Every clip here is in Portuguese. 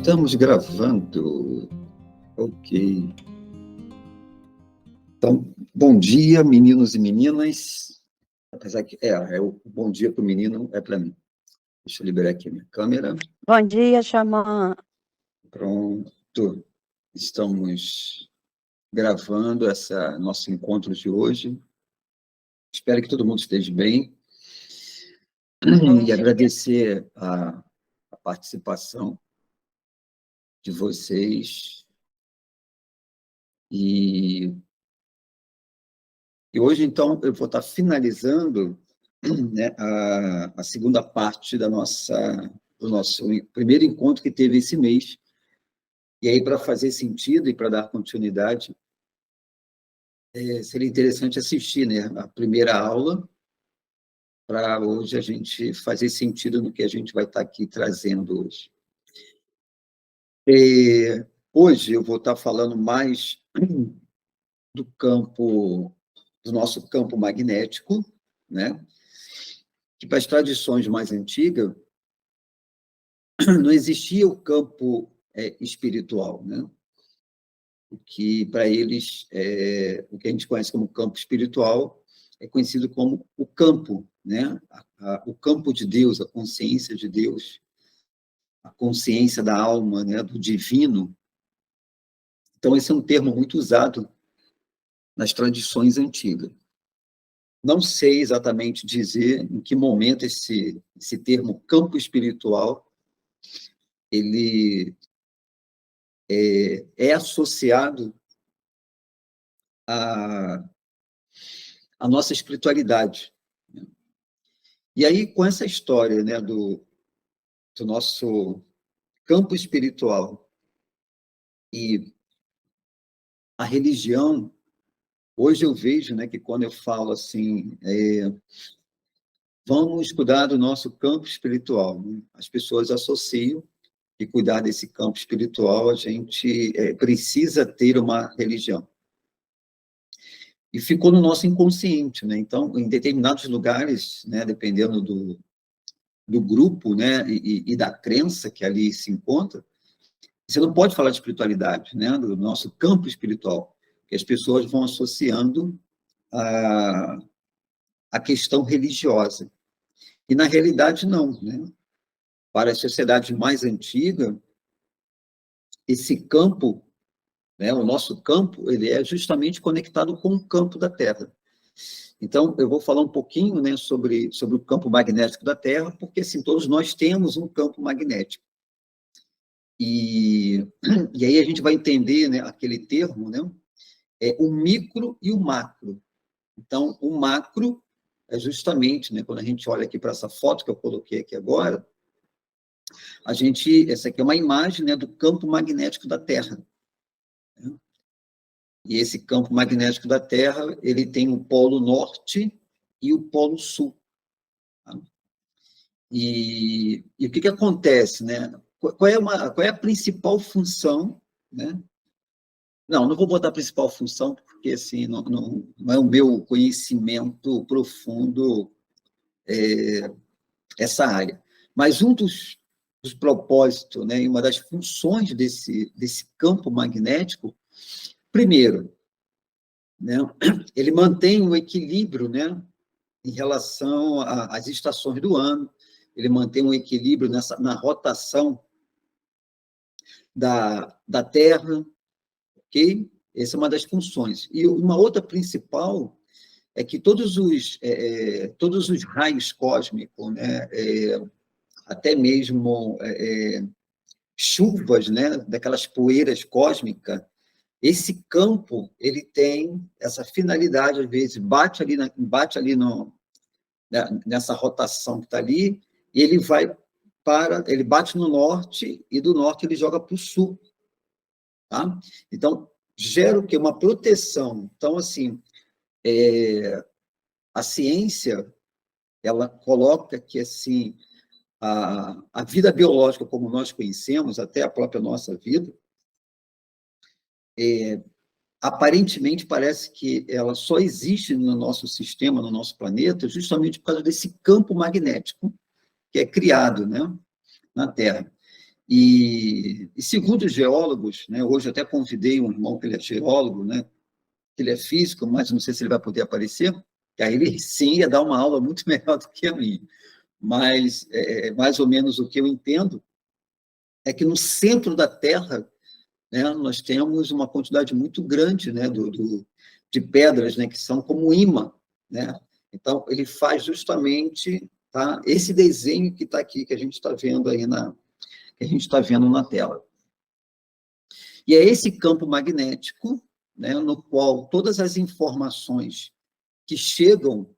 Estamos gravando. Ok. Então, bom dia, meninos e meninas. Apesar que o bom dia para o menino é para mim. Deixa eu liberar aqui a minha câmera. Bom dia, Xamã. Pronto. Estamos gravando nosso encontro de hoje. Espero que todo mundo esteja bem. E agradecer a participação de vocês. E hoje, então, eu vou estar finalizando, né, a segunda parte do nosso primeiro encontro que teve esse mês. E aí, para fazer sentido e para dar continuidade, seria interessante assistir, né, a primeira aula, para hoje a gente fazer sentido no que a gente vai estar aqui trazendo hoje. Hoje eu vou estar falando mais do nosso campo magnético, né? Que para as tradições mais antigas não existia o campo espiritual, né? O que para eles o que a gente conhece como campo espiritual é conhecido como o campo, né? O campo de Deus, a consciência de Deus, a consciência da alma, né? Do divino. Então esse é um termo muito usado nas tradições antigas. Não sei exatamente dizer em que momento esse termo campo espiritual ele é associado à nossa espiritualidade. E aí, com essa história, né, do nosso campo espiritual e a religião, hoje eu vejo, né, que quando eu falo assim, vamos cuidar do nosso campo espiritual, né? As pessoas associam que cuidar desse campo espiritual a gente precisa ter uma religião. E ficou no nosso inconsciente, né? Então, em determinados lugares, né, dependendo do grupo, né, e da crença que ali se encontra, você não pode falar de espiritualidade, né, do nosso campo espiritual, que as pessoas vão associando a questão religiosa. E, na realidade, não, né? Para a sociedade mais antiga, esse campo, né, o nosso campo, ele é justamente conectado com o campo da Terra. Então, eu vou falar um pouquinho, né, sobre o campo magnético da Terra, porque, assim, todos nós temos um campo magnético. E aí a gente vai entender, né, aquele termo, né, o micro e o macro. Então, o macro é justamente, né, quando a gente olha aqui para essa foto que eu coloquei aqui agora, essa aqui é uma imagem, né, do campo magnético da Terra. Né? E esse campo magnético da Terra, ele tem o polo norte e o polo sul. Tá? E o que acontece, né? Qual é a principal função, né? Não vou botar a principal função, porque assim, não é o meu conhecimento profundo essa área. Mas um dos propósitos, né, e uma das funções desse campo magnético, primeiro, né, ele mantém o equilíbrio, né, em relação às estações do ano, ele mantém um equilíbrio na rotação da Terra, ok? Essa é uma das funções. E uma outra principal é que todos os raios cósmicos, né, até mesmo chuvas, né, daquelas poeiras cósmicas, esse campo ele tem essa finalidade, às vezes, bate ali nessa rotação que está ali, e ele bate no norte, e do norte ele joga para o sul. Tá? Então, gera o quê? Uma proteção. Então, assim, a ciência, ela coloca que, assim, a vida biológica, como nós conhecemos, até a própria nossa vida, aparentemente parece que ela só existe no nosso sistema, no nosso planeta, justamente por causa desse campo magnético que é criado, né, na Terra. E segundo os geólogos, né, hoje eu até convidei um irmão que ele é geólogo, né, que ele é físico, mas não sei se ele vai poder aparecer, que aí ele sim ia dar uma aula muito melhor do que a minha. Mas, mais ou menos o que eu entendo é que no centro da Terra, né, nós temos uma quantidade muito grande, né, de pedras, né, que são como imã, né? Então, ele faz justamente, tá, esse desenho que está aqui, que a gente está vendo aí que a gente está vendo na tela. E é esse campo magnético, né, no qual todas as informações que chegam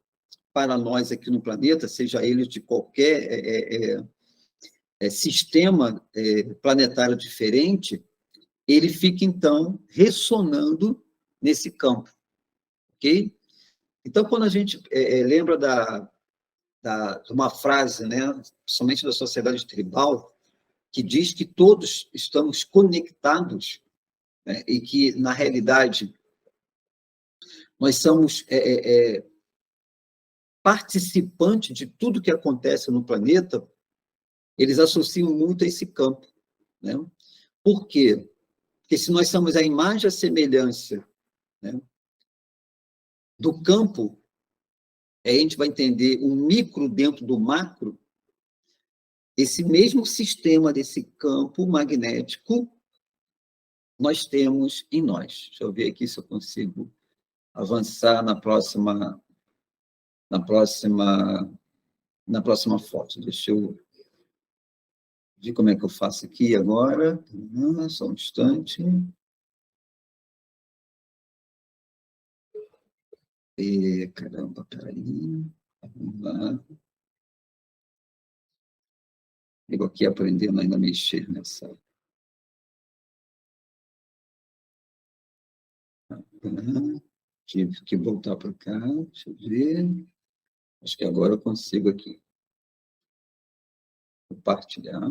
para nós aqui no planeta, seja ele de qualquer sistema planetário diferente, ele fica, então, ressonando nesse campo, ok? Então, quando a gente lembra de uma frase, né, somente da sociedade tribal, que diz que todos estamos conectados, né, e que, na realidade, nós somos participantes de tudo que acontece no planeta, eles associam muito a esse campo, né? Por quê? Porque se nós somos a imagem e a semelhança, né, do campo, a gente vai entender o micro dentro do macro, esse mesmo sistema desse campo magnético nós temos em nós. Deixa eu ver aqui se eu consigo avançar na próxima foto. Deixa eu ver como é que eu faço aqui agora. Só um instante. Caramba, peraí. Vamos lá. Eu aqui aprendendo ainda a mexer nessa. Tive que voltar para cá. Deixa eu ver. Acho que agora eu consigo aqui compartilhar.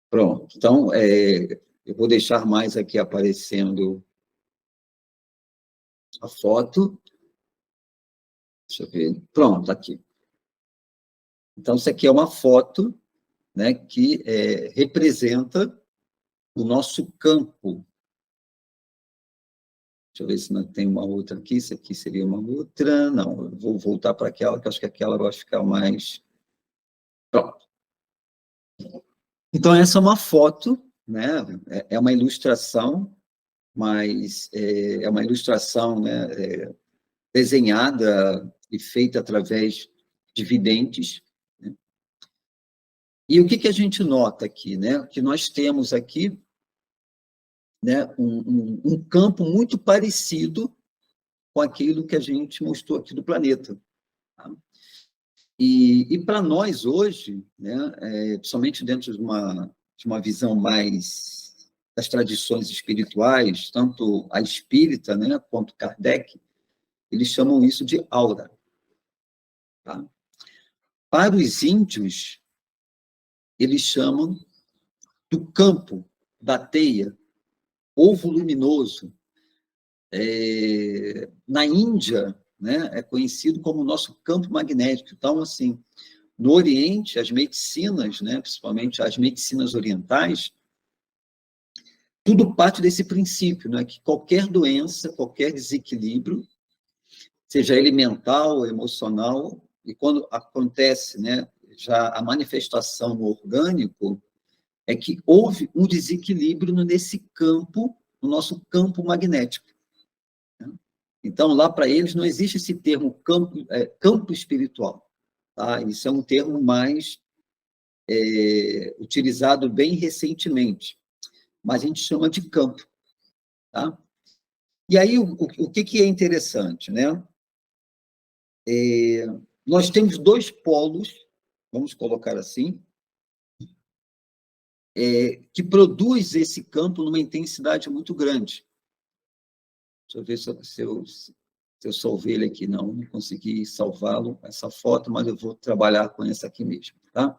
Pronto. Então, eu vou deixar mais aqui aparecendo a foto. Deixa eu ver. Pronto, aqui. Então, isso aqui é uma foto, né, que representa o nosso campo. Deixa eu ver se não tem uma outra aqui. Isso aqui seria uma outra. Não, eu vou voltar para aquela, que eu acho que aquela vai ficar mais... Pronto. Então, essa é uma foto, né? É uma ilustração, mas é uma ilustração, né, desenhada e feita através de videntes. Né? E o que a gente nota aqui? Né? Que nós temos aqui, né, um campo muito parecido com aquilo que a gente mostrou aqui do planeta. Tá? E para nós hoje, né, principalmente dentro de uma visão mais das tradições espirituais, tanto a espírita, né, quanto Kardec, eles chamam isso de aura. Tá? Para os índios, eles chamam do campo, da teia, ovo luminoso. Na Índia, né, é conhecido como o nosso campo magnético. Então, assim, no Oriente, as medicinas, né, principalmente as medicinas orientais, tudo parte desse princípio, né, que qualquer doença, qualquer desequilíbrio, seja ele mental, emocional, e quando acontece, né, já a manifestação no orgânico, é que houve um desequilíbrio nesse campo, no nosso campo magnético. Então, lá para eles não existe esse termo campo espiritual. Tá? Isso é um termo mais utilizado bem recentemente, mas a gente chama de campo. Tá? E aí, o que é interessante? Né? Nós temos dois polos, vamos colocar assim, que produz esse campo numa intensidade muito grande. Deixa eu ver se eu salvei ele aqui. Não consegui salvá-lo, essa foto, mas eu vou trabalhar com essa aqui mesmo. Tá?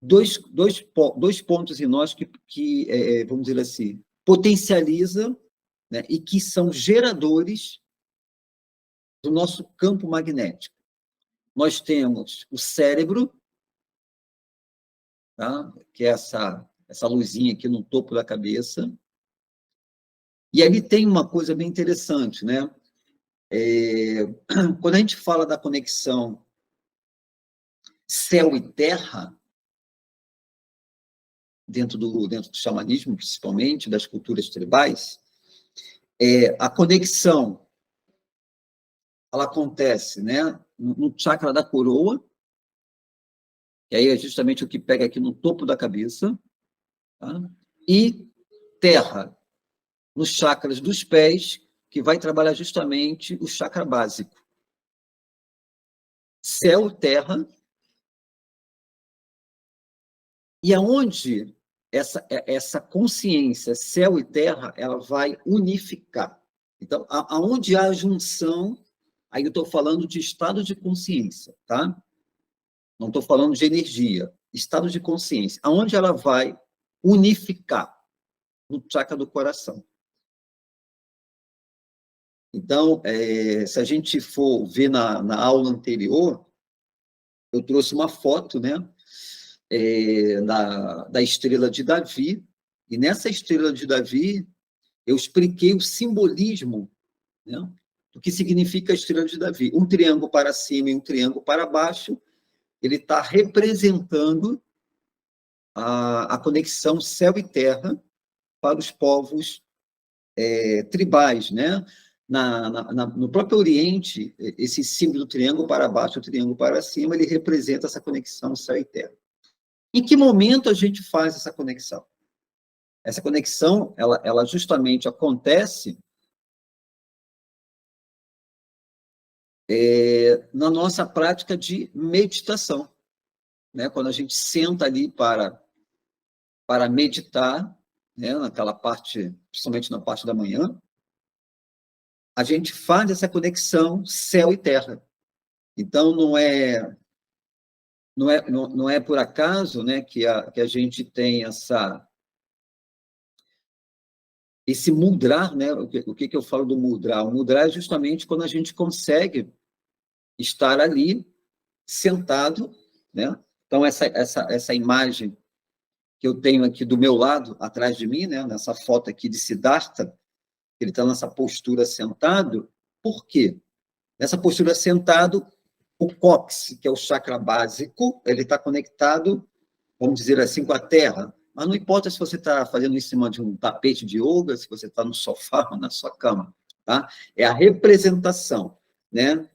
Dois pontos em nós que vamos dizer assim, potencializa, né, e que são geradores do nosso campo magnético. nós temos o cérebro, tá? Que é essa luzinha aqui no topo da cabeça. E ali tem uma coisa bem interessante, né? Quando a gente fala da conexão céu e terra, dentro do xamanismo, principalmente, das culturas tribais, a conexão ela acontece, né, no chakra da coroa, que aí é justamente o que pega aqui no topo da cabeça, tá? E terra, nos chakras dos pés, que vai trabalhar justamente o chakra básico. Céu, terra, e aonde essa consciência, céu e terra, ela vai unificar. Então, aonde há a junção, aí eu estou falando de estado de consciência, tá? Não estou falando de energia, estado de consciência, aonde ela vai unificar no chakra do coração. Então, se a gente for ver na aula anterior, eu trouxe uma foto, né, da estrela de Davi, e nessa estrela de Davi, eu expliquei o simbolismo, né, do que significa a estrela de Davi. Um triângulo para cima e um triângulo para baixo, ele está representando a conexão céu e terra para os povos tribais, né? No próprio Oriente, esse símbolo do triângulo para baixo, o triângulo para cima, ele representa essa conexão céu e terra. Em que momento a gente faz essa conexão? Essa conexão, ela justamente acontece na nossa prática de meditação, né? Quando a gente senta ali para meditar, né? Naquela parte, principalmente na parte da manhã, a gente faz essa conexão céu e terra. Então, não é por acaso, né, que a gente tem esse mudrar, né? O que eu falo do mudrar? O mudrar é justamente quando a gente consegue estar ali sentado, né? Então, essa imagem que eu tenho aqui do meu lado, atrás de mim, né, nessa foto aqui de Siddhartha, ele está nessa postura sentado. Por quê? Nessa postura sentado, o cóccix, que é o chakra básico, ele está conectado, vamos dizer assim, com a terra. Mas não importa se você está fazendo em cima de um tapete de yoga, se você está no sofá ou na sua cama, tá? É a representação, né?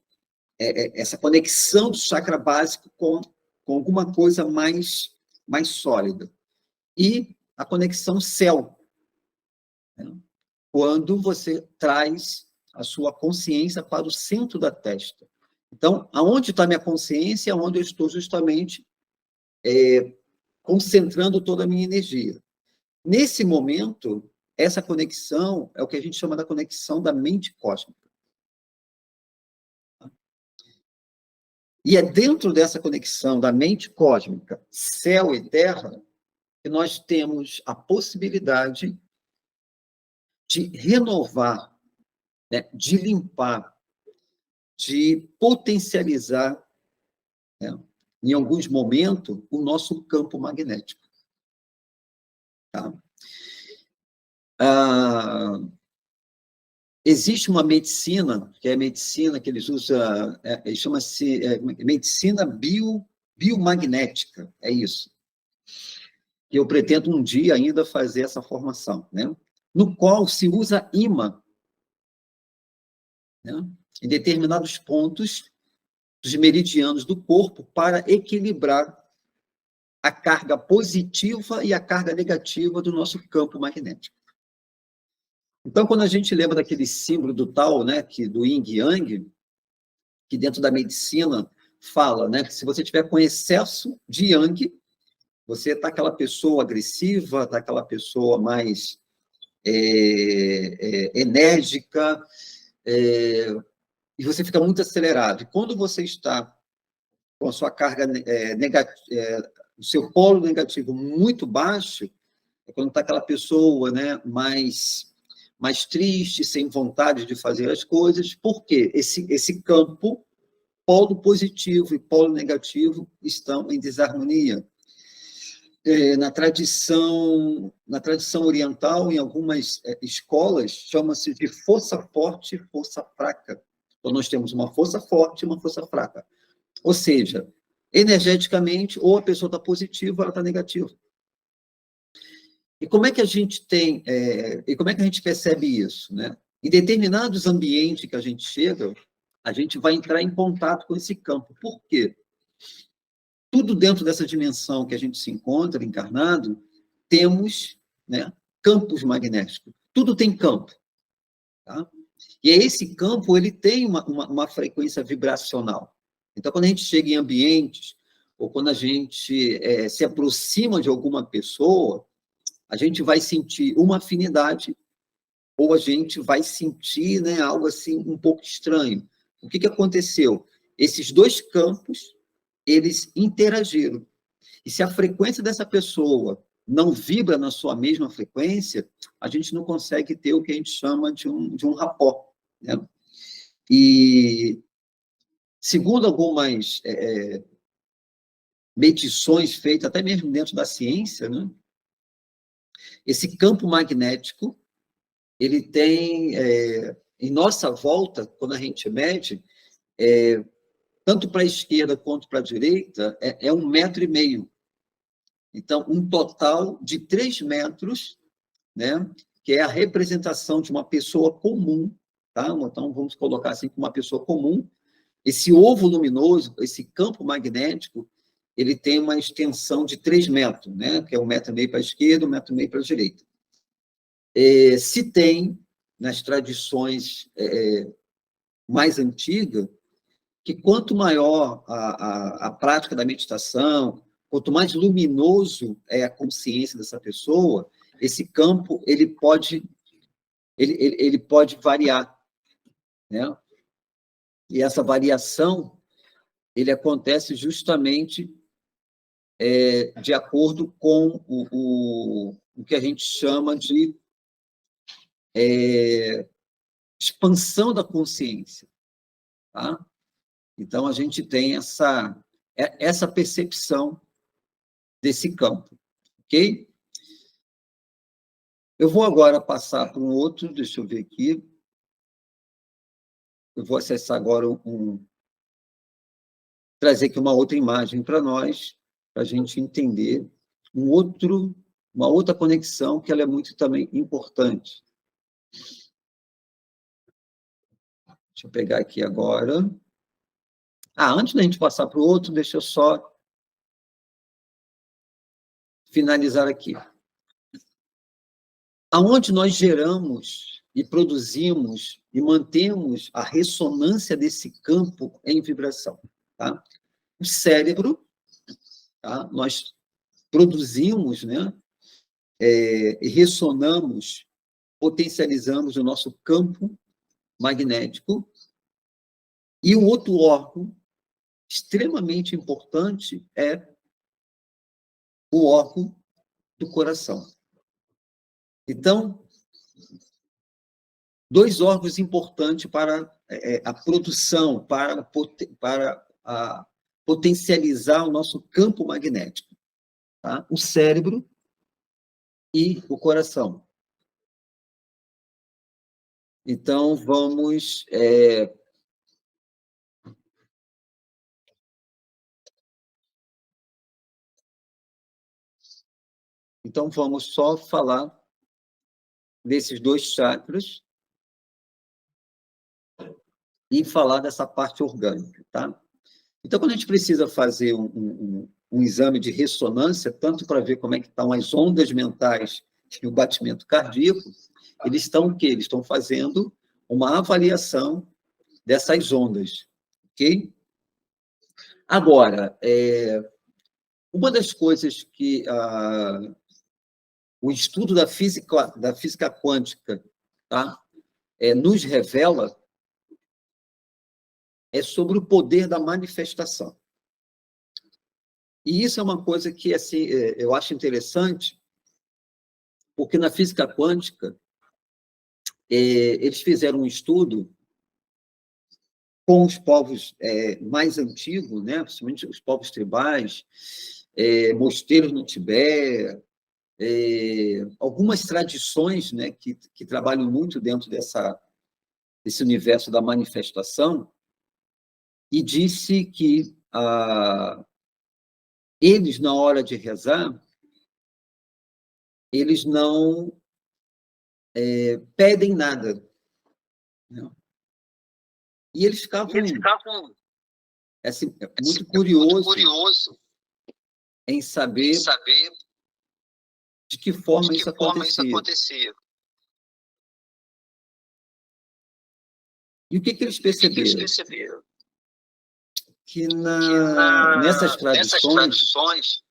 Essa conexão do chakra básico com alguma coisa mais sólida. E a conexão céu, né? Quando você traz a sua consciência para o centro da testa. Então, aonde está minha consciência? Onde eu estou justamente concentrando toda a minha energia. Nesse momento, essa conexão é o que a gente chama da conexão da mente cósmica. E é dentro dessa conexão da mente cósmica, céu e terra, que nós temos a possibilidade de renovar, né, de limpar, de potencializar, né, em alguns momentos, o nosso campo magnético. Tá? Existe uma medicina, que é a medicina que eles usam, chama-se medicina biomagnética, é isso. Eu pretendo um dia ainda fazer essa formação, né? No qual se usa ímã, né, em determinados pontos dos meridianos do corpo para equilibrar a carga positiva e a carga negativa do nosso campo magnético. Então, quando a gente lembra daquele símbolo do Tao, né, do Yin Yang, que dentro da medicina fala, né, que se você tiver com excesso de Yang, você está aquela pessoa agressiva, está aquela pessoa mais enérgica, e você fica muito acelerado. E quando você está com a sua carga negativa, o seu polo negativo muito baixo, é quando está aquela pessoa, né, mais triste, sem vontade de fazer as coisas. Por quê? Esse campo polo positivo e polo negativo estão em desarmonia. Na tradição oriental, em algumas escolas, chama-se de força forte e força fraca. Então, nós temos uma força forte e uma força fraca. Ou seja, energeticamente, ou a pessoa está positiva ou ela está negativa. E como é que a gente percebe isso, né? Em determinados ambientes que a gente chega, a gente vai entrar em contato com esse campo. Por quê? Tudo dentro dessa dimensão que a gente se encontra, encarnado, temos, né, campos magnéticos. Tudo tem campo. Tá? E esse campo ele tem uma frequência vibracional. Então, quando a gente chega em ambientes, ou quando a gente se aproxima de alguma pessoa, a gente vai sentir uma afinidade, ou a gente vai sentir, né, algo assim um pouco estranho. O que aconteceu? Esses dois campos, eles interagiram. E se a frequência dessa pessoa não vibra na sua mesma frequência, a gente não consegue ter o que a gente chama de um rapport, né? E, segundo algumas medições feitas, até mesmo dentro da ciência, né, esse campo magnético, ele tem, em nossa volta, quando a gente mede, tanto para a esquerda quanto para a direita, é 1,5 metro. Então, um total de 3 metros, né, que é a representação de uma pessoa comum, tá? Então, vamos colocar assim, como uma pessoa comum. Esse ovo luminoso, esse campo magnético, ele tem uma extensão de 3 metros, né, que é 1,5 metro para a esquerda, 1,5 metro para a direita. Se tem, nas tradições mais antigas, que quanto maior a prática da meditação, quanto mais luminoso é a consciência dessa pessoa, esse campo ele pode variar, né? E essa variação ele acontece justamente de acordo com o que a gente chama de expansão da consciência, tá? Então, a gente tem essa percepção desse campo, ok? Eu vou agora passar para um outro, deixa eu ver aqui. Eu vou acessar agora trazer aqui uma outra imagem para nós, para a gente entender uma outra conexão que ela é muito também importante. Deixa eu pegar aqui agora. Antes da gente passar para o outro, deixa eu só finalizar aqui. Aonde nós geramos e produzimos e mantemos a ressonância desse campo em vibração, tá? O cérebro, tá? Nós produzimos, né? E ressonamos, potencializamos o nosso campo magnético. E o outro órgão extremamente importante é o órgão do coração. Então, 2 órgãos importantes para a produção, para potencializar o nosso campo magnético, tá? O cérebro e o coração. Então, vamos só falar desses 2 chakras e falar dessa parte orgânica, tá? Então, quando a gente precisa fazer um exame de ressonância, tanto para ver como é que estão as ondas mentais e o batimento cardíaco, eles estão o quê? Eles estão fazendo uma avaliação dessas ondas, ok? Agora, uma das coisas que o estudo da física quântica, tá, nos revela é sobre o poder da manifestação. E isso é uma coisa que assim, eu acho interessante, porque na física quântica, eles fizeram um estudo com os povos mais antigos, né? Principalmente os povos tribais, mosteiros no Tibete, algumas tradições, né, que trabalham muito dentro desse universo da manifestação, e disse que eles, na hora de rezar, eles não pedem nada. Né? E eles ficavam assim, muito curiosos em saber de que forma isso acontecia. E o que eles perceberam? Que nessas tradições,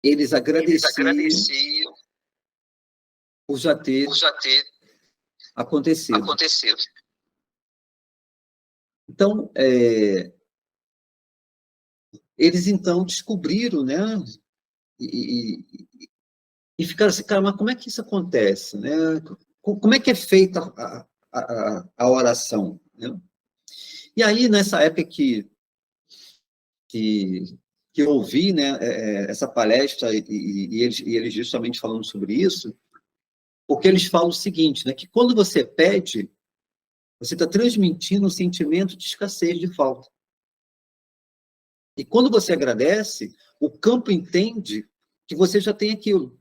eles agradeciam por já ter acontecido. Então, eles então descobriram, né? E ficaram assim, cara, mas como é que isso acontece? Né? Como é que é feita a oração? Né? E aí, nessa época que eu ouvi, né, essa palestra, e eles justamente falando sobre isso, porque eles falam o seguinte, né, que quando você pede, você está transmitindo um sentimento de escassez, de falta. E quando você agradece, o campo entende que você já tem aquilo.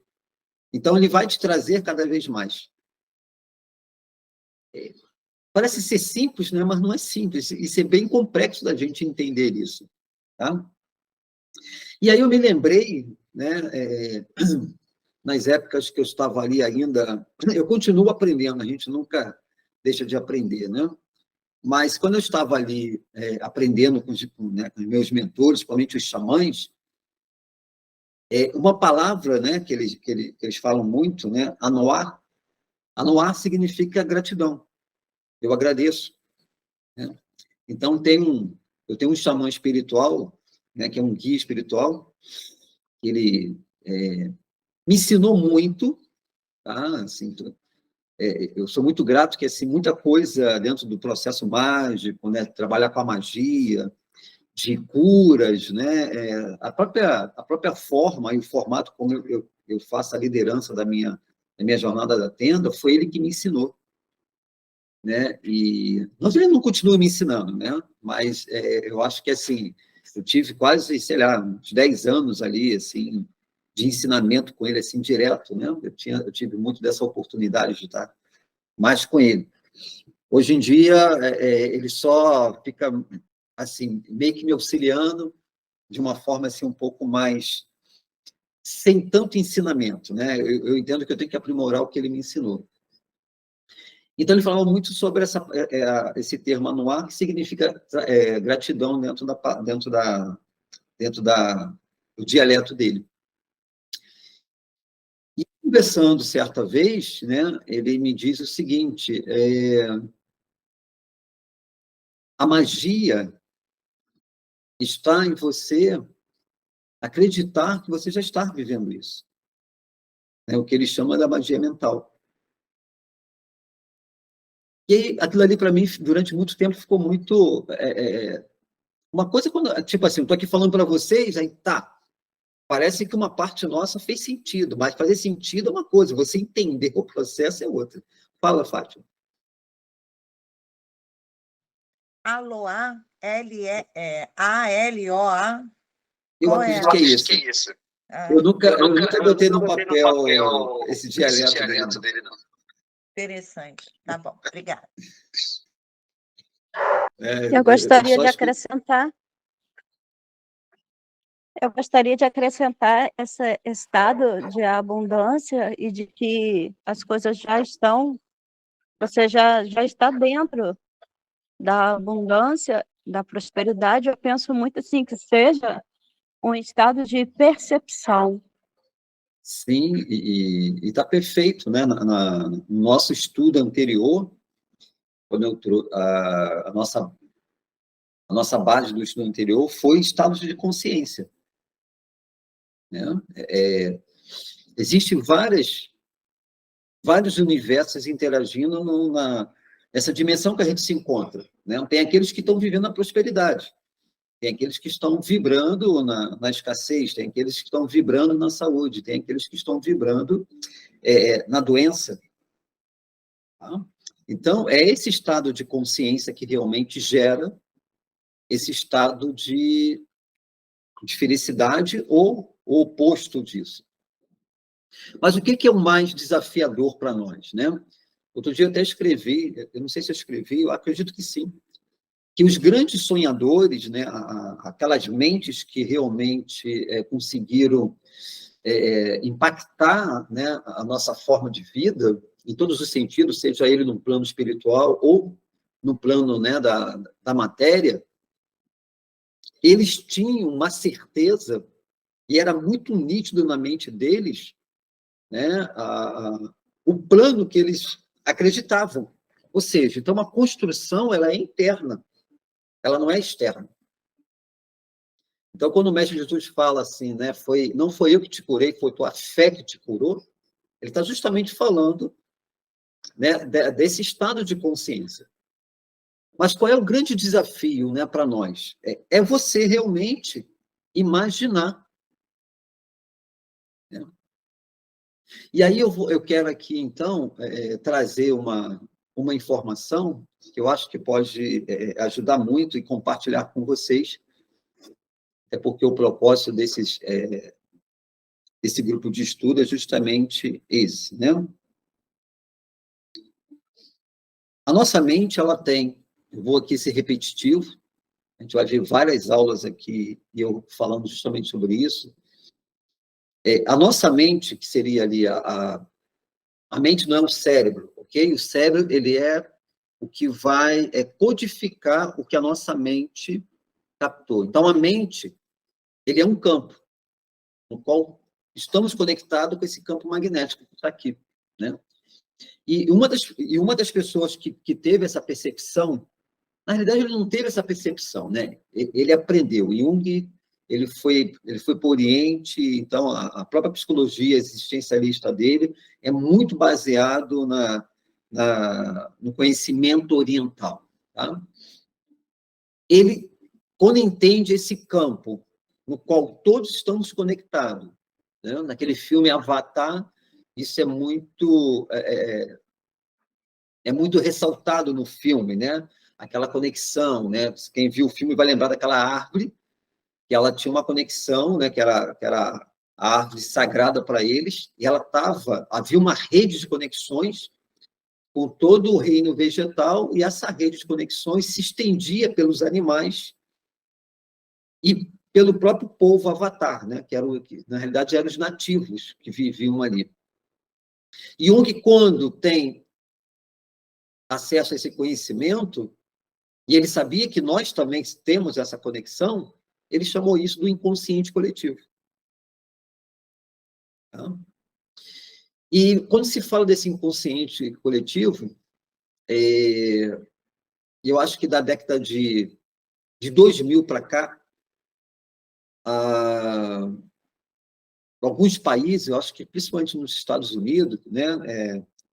Então, ele vai te trazer cada vez mais. Parece ser simples, né? Mas não é simples. Isso é bem complexo da gente entender isso. Tá? E aí eu me lembrei, né, nas épocas que eu estava ali ainda, eu continuo aprendendo, a gente nunca deixa de aprender, né? Mas quando eu estava ali aprendendo com os meus mentores, principalmente os xamãs, uma palavra, né, que eles falam muito, né, anoá significa gratidão. Eu agradeço. Né? Então, eu tenho um xamã espiritual, né, que é um guia espiritual, que ele me ensinou muito, tá? Assim, eu sou muito grato que assim, muita coisa dentro do processo mágico, né, trabalhar com a magia, de curas, né, a própria forma e o formato como eu faço a liderança da minha jornada da tenda, foi ele que me ensinou. Né? E ele não continua me ensinando, né? Mas eu acho que assim, eu tive quase, sei lá, uns 10 anos ali, assim, de ensinamento com ele, assim, direto, né? Eu tive muito dessa oportunidade de estar mais com ele. Hoje em dia, ele só fica, assim, meio que me auxiliando de uma forma, assim, um pouco mais sem tanto ensinamento, né? Eu entendo que eu tenho que aprimorar o que ele me ensinou. Então, ele falava muito sobre esse termo anuar, que significa gratidão dentro do dialeto dele. E conversando certa vez, né, ele me diz o seguinte, a magia está em você acreditar que você já está vivendo isso. É o que ele chama da magia mental. E aquilo ali, para mim, durante muito tempo, ficou muito... uma coisa, quando, tipo assim, eu estou aqui falando para vocês, aí tá, parece que uma parte nossa fez sentido, mas fazer sentido é uma coisa, você entender o processo é outra. Fala, Fátima. Aloá, A-L-O-A. Eu acredito que é isso. Eu nunca botei no papel esse dialeto dele, não. Interessante. Tá bom, obrigada. Eu gostaria de acrescentar. Eu gostaria de acrescentar esse estado de abundância e de que as coisas já estão, você já está dentro da abundância, da prosperidade. Eu penso muito assim, que seja um estado de percepção. Sim, e está perfeito, né? No nosso estudo anterior, quando eu trouxe a nossa base do estudo anterior foi estados de consciência. Né? Existem vários universos interagindo essa dimensão que a gente se encontra, né? Tem aqueles que estão vivendo a prosperidade, tem aqueles que estão vibrando na escassez, tem aqueles que estão vibrando na saúde, tem aqueles que estão vibrando na doença. Tá? Então, é esse estado de consciência que realmente gera esse estado de felicidade ou o oposto disso. Mas o que é o mais desafiador para nós, né? Outro dia eu até escrevi, eu não sei se eu escrevi, eu acredito que sim, que os grandes sonhadores, né, aquelas mentes que realmente conseguiram impactar, né, a nossa forma de vida, em todos os sentidos, seja ele no plano espiritual ou no plano, né, da matéria, eles tinham uma certeza, e era muito nítido na mente deles, né, o plano que eles acreditavam. Ou seja, então a construção ela é interna, ela não é externa. Então, quando o Mestre Jesus fala assim, né, não foi eu que te curei, foi tua fé que te curou, ele está justamente falando, né, desse estado de consciência. Mas qual é o grande desafio, né, para nós? É você realmente imaginar. Né? E aí eu quero aqui, então, trazer uma informação que eu acho que pode ajudar muito e compartilhar com vocês, porque o propósito desse grupo de estudo é justamente esse, né? A nossa mente, ela tem, eu vou aqui ser repetitivo, a gente vai ver várias aulas aqui, e eu falando justamente sobre isso. A nossa mente, que seria ali, a mente não é o cérebro, ok? O cérebro, ele é o que vai codificar o que a nossa mente captou. Então, a mente, ele é um campo, no qual estamos conectados com esse campo magnético que está aqui, né? E uma das pessoas que teve essa percepção, na realidade, ele não teve essa percepção, né? Ele aprendeu. Jung, ele foi para o Oriente, então a própria psicologia existencialista dele é muito baseado no conhecimento oriental. Tá? Ele, quando entende esse campo no qual todos estamos conectados, né? Naquele filme Avatar, isso é muito ressaltado no filme, né? Aquela conexão, né? Quem viu o filme vai lembrar daquela árvore, que ela tinha uma conexão, né? Que era a árvore sagrada para eles, e havia uma rede de conexões com todo o reino vegetal, e essa rede de conexões se estendia pelos animais e pelo próprio povo Avatar, né? Que na realidade eram os nativos que viviam ali. E Jung, quando tem acesso a esse conhecimento, e ele sabia que nós também temos essa conexão, ele chamou isso do inconsciente coletivo. Tá? E quando se fala desse inconsciente coletivo, eu acho que da década de 2000 para cá, alguns países, eu acho que principalmente nos Estados Unidos, né,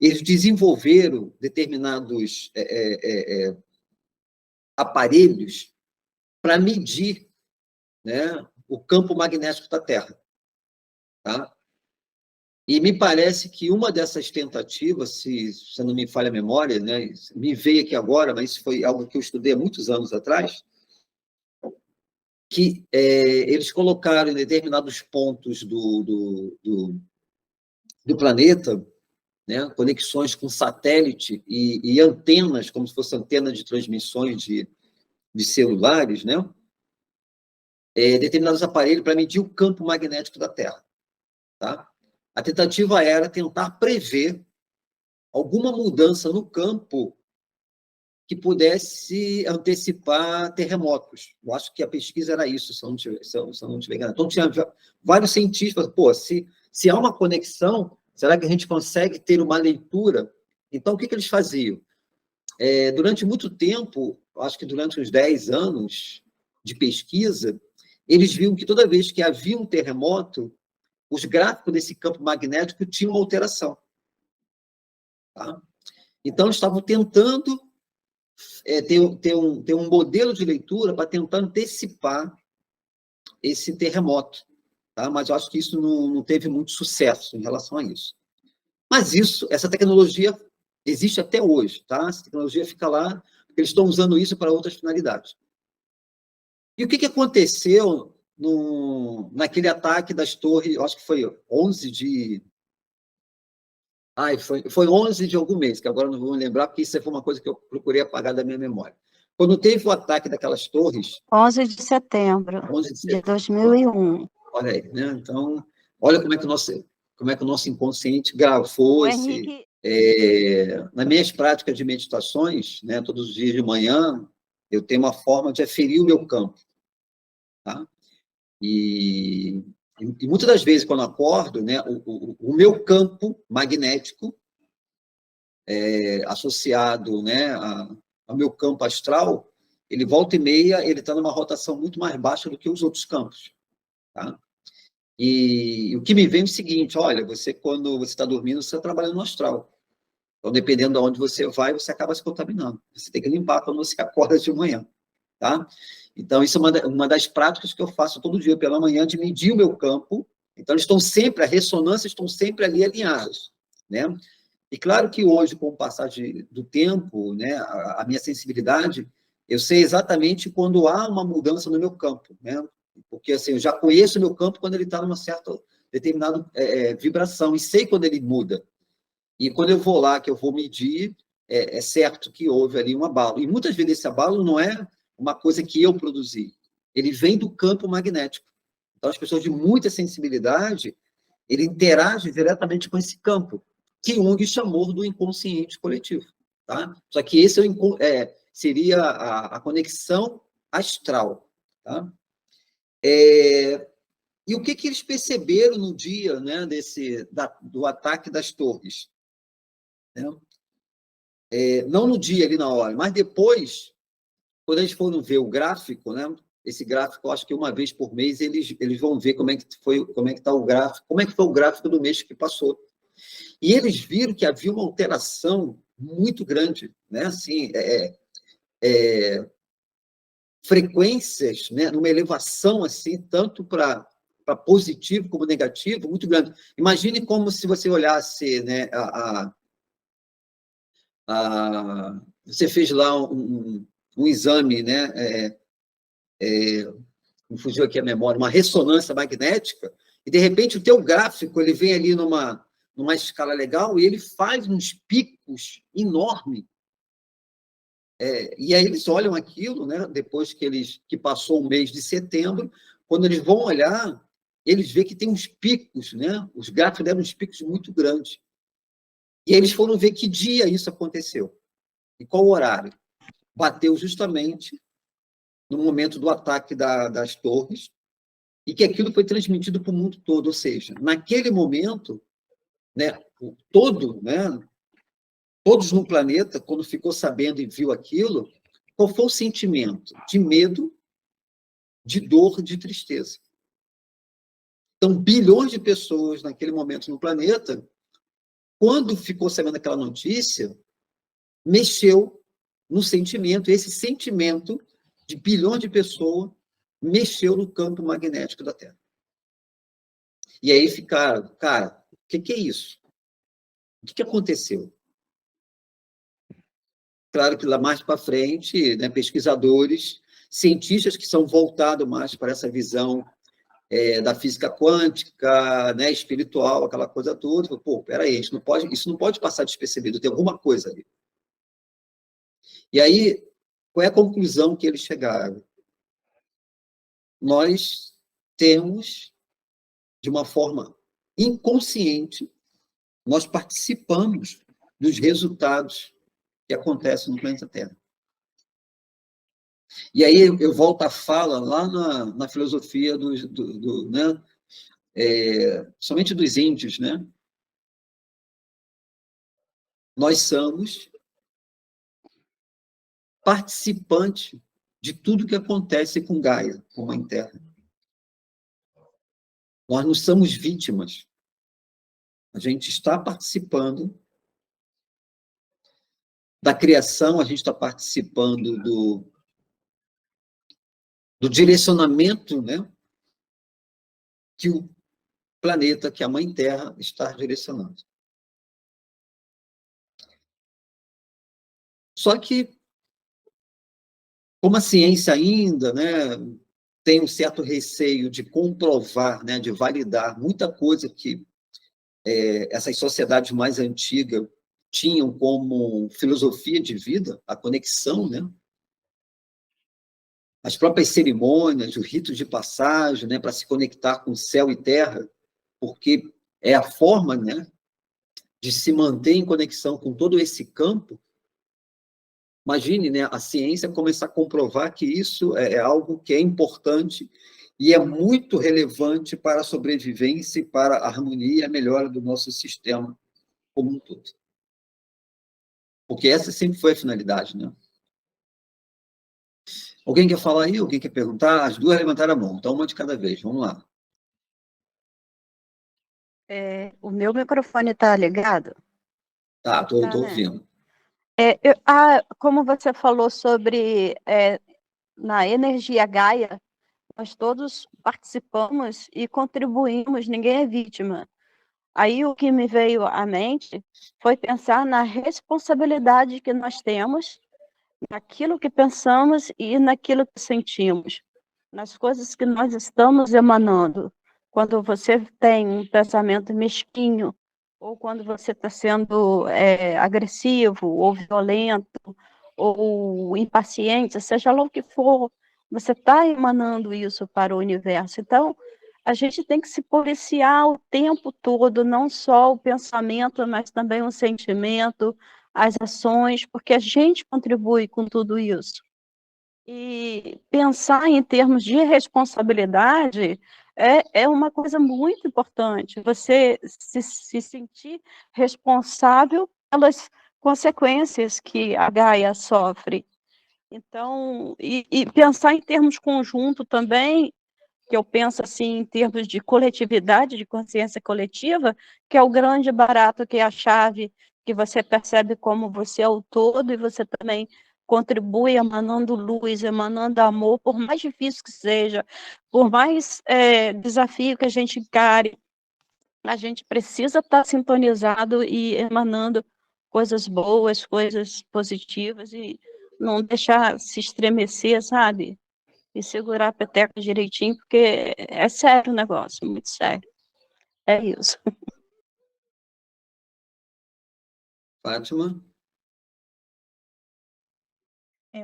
eles desenvolveram determinados aparelhos para medir, né, o campo magnético da Terra. Tá? E me parece que uma dessas tentativas, se não me falha a memória, né, me veio aqui agora, mas isso foi algo que eu estudei há muitos anos atrás, que eles colocaram em determinados pontos do planeta, né, conexões com satélite e antenas, como se fosse antena de transmissões de celulares, né, determinados aparelhos para medir o campo magnético da Terra. Tá? A tentativa era tentar prever alguma mudança no campo que pudesse antecipar terremotos. Eu acho que a pesquisa era isso, se eu não tiver enganado. Então, tinha vários cientistas, se há uma conexão, será que a gente consegue ter uma leitura? Então, o que eles faziam? Durante muito tempo, acho que durante uns 10 anos de pesquisa, eles viram que toda vez que havia um terremoto, os gráficos desse campo magnético tinham uma alteração. Tá? Então, estavam tentando ter um modelo de leitura para tentar antecipar esse terremoto. Tá? Mas eu acho que isso não teve muito sucesso em relação a isso. Mas essa tecnologia existe até hoje. Tá? Essa tecnologia fica lá, porque eles estão usando isso para outras finalidades. E o que aconteceu naquele ataque das torres, eu acho que foi 11 de... foi 11 de algum mês, que agora não vou me lembrar, porque isso foi uma coisa que eu procurei apagar da minha memória. Quando teve o ataque daquelas torres... 11 de setembro 11 de setembro. de 2001. Olha aí, né? Então, olha como é que o nosso inconsciente gravou O esse... Henrique, nas minhas práticas de meditações, né, todos os dias de manhã, eu tenho uma forma de aferir o meu campo. Tá? E muitas das vezes, quando eu acordo, né, o meu campo magnético, associado, né, ao meu campo astral, ele volta e meia, ele está numa rotação muito mais baixa do que os outros campos. Tá? E o que me vem é o seguinte: olha, quando você está dormindo, você está trabalhando no astral. Então, dependendo de onde você vai, você acaba se contaminando. Você tem que limpar quando você acorda de manhã. Tá? Então, isso é uma das práticas que eu faço todo dia pela manhã, de medir o meu campo. Então, a ressonância estão sempre ali alinhadas. Né? E claro que hoje, com o passar do tempo, né, a minha sensibilidade, eu sei exatamente quando há uma mudança no meu campo. Né? Porque assim, eu já conheço o meu campo quando ele está numa certa determinada vibração, e sei quando ele muda. E quando eu vou lá, que eu vou medir, é certo que houve ali um abalo. E muitas vezes esse abalo não é uma coisa que eu produzi, ele vem do campo magnético. Então, as pessoas de muita sensibilidade, ele interage diretamente com esse campo, que Jung chamou do inconsciente coletivo. Tá? Só que esse seria a conexão astral. Tá? E o que eles perceberam no dia, né, do ataque das torres? Né? Não no dia, ali na hora, mas depois, quando eles foram ver o gráfico, né, esse gráfico, eu acho que uma vez por mês, eles vão ver como é que está o gráfico, como é que foi o gráfico do mês que passou. E eles viram que havia uma alteração muito grande, né? Assim, frequências, né? Numa elevação assim, tanto para positivo como negativo, muito grande. Imagine como se você olhasse, né, você fez lá um exame, né? Me fugiu aqui a memória, uma ressonância magnética, e de repente o teu gráfico ele vem ali numa escala legal e ele faz uns picos enormes. E aí eles olham aquilo, né, depois que passou o mês de setembro, quando eles vão olhar, eles veem que tem uns picos, né, os gráficos deram uns picos muito grandes. E aí eles foram ver que dia isso aconteceu e qual horário. Bateu justamente no momento do ataque das torres, e que aquilo foi transmitido para o mundo todo. Ou seja, naquele momento, né, todos no planeta, quando ficou sabendo e viu aquilo, qual foi o sentimento? De medo, de dor, de tristeza. Então, bilhões de pessoas naquele momento no planeta, quando ficou sabendo aquela notícia, mexeu no sentimento. Esse sentimento de bilhões de pessoas mexeu no campo magnético da Terra. E aí ficaram, cara, o que é isso? O que aconteceu? Claro que lá mais para frente, né, pesquisadores, cientistas que são voltados mais para essa visão da física quântica, né, espiritual, aquela coisa toda, pô, peraí, isso não pode passar despercebido, tem alguma coisa ali. E aí, qual é a conclusão que eles chegaram? Nós temos, de uma forma inconsciente, nós participamos dos resultados que acontecem no planeta Terra. E aí eu volto à fala lá na filosofia né, somente dos índios, né? Nós somos participantes de tudo que acontece com Gaia, com a Mãe Terra. Nós não somos vítimas. A gente está participando da criação, a gente está participando do direcionamento, né, que o planeta, que a Mãe Terra está direcionando. Só que, como a ciência ainda, né, tem um certo receio de comprovar, né, de validar muita coisa que essas sociedades mais antigas tinham como filosofia de vida, a conexão, né? As próprias cerimônias, os ritos de passagem, né, para se conectar com céu e terra, porque é a forma, né, de se manter em conexão com todo esse campo. Imagine, né, a ciência começar a comprovar que isso é algo que é importante e é muito relevante para a sobrevivência e para a harmonia e a melhora do nosso sistema como um todo. Porque essa sempre foi a finalidade, né? Alguém quer falar aí? Alguém quer perguntar? As duas levantaram a mão, então uma de cada vez. Vamos lá. O meu microfone está ligado? Tá, estou Tá, né? ouvindo. Como você falou sobre na energia Gaia, nós todos participamos e contribuímos, ninguém é vítima. Aí o que me veio à mente foi pensar na responsabilidade que nós temos, naquilo que pensamos e naquilo que sentimos, nas coisas que nós estamos emanando. Quando você tem um pensamento mesquinho, ou quando você está sendo agressivo, ou violento, ou impaciente, seja lá o que for, você está emanando isso para o universo. Então, a gente tem que se policiar o tempo todo, não só o pensamento, mas também o sentimento, as ações, porque a gente contribui com tudo isso. E pensar em termos de responsabilidade é uma coisa muito importante. Você se sentir responsável pelas consequências que a Gaia sofre. Então, e pensar em termos conjunto também, que eu penso assim em termos de coletividade, de consciência coletiva, que é o grande barato, que é a chave que você percebe como você é o todo e você também contribui emanando luz, emanando amor, por mais difícil que seja, por mais desafio que a gente encare, a gente precisa estar sintonizado e emanando coisas boas, coisas positivas e não deixar se estremecer, sabe? E segurar a peteca direitinho, porque é sério o negócio, muito sério. É isso. Fátima?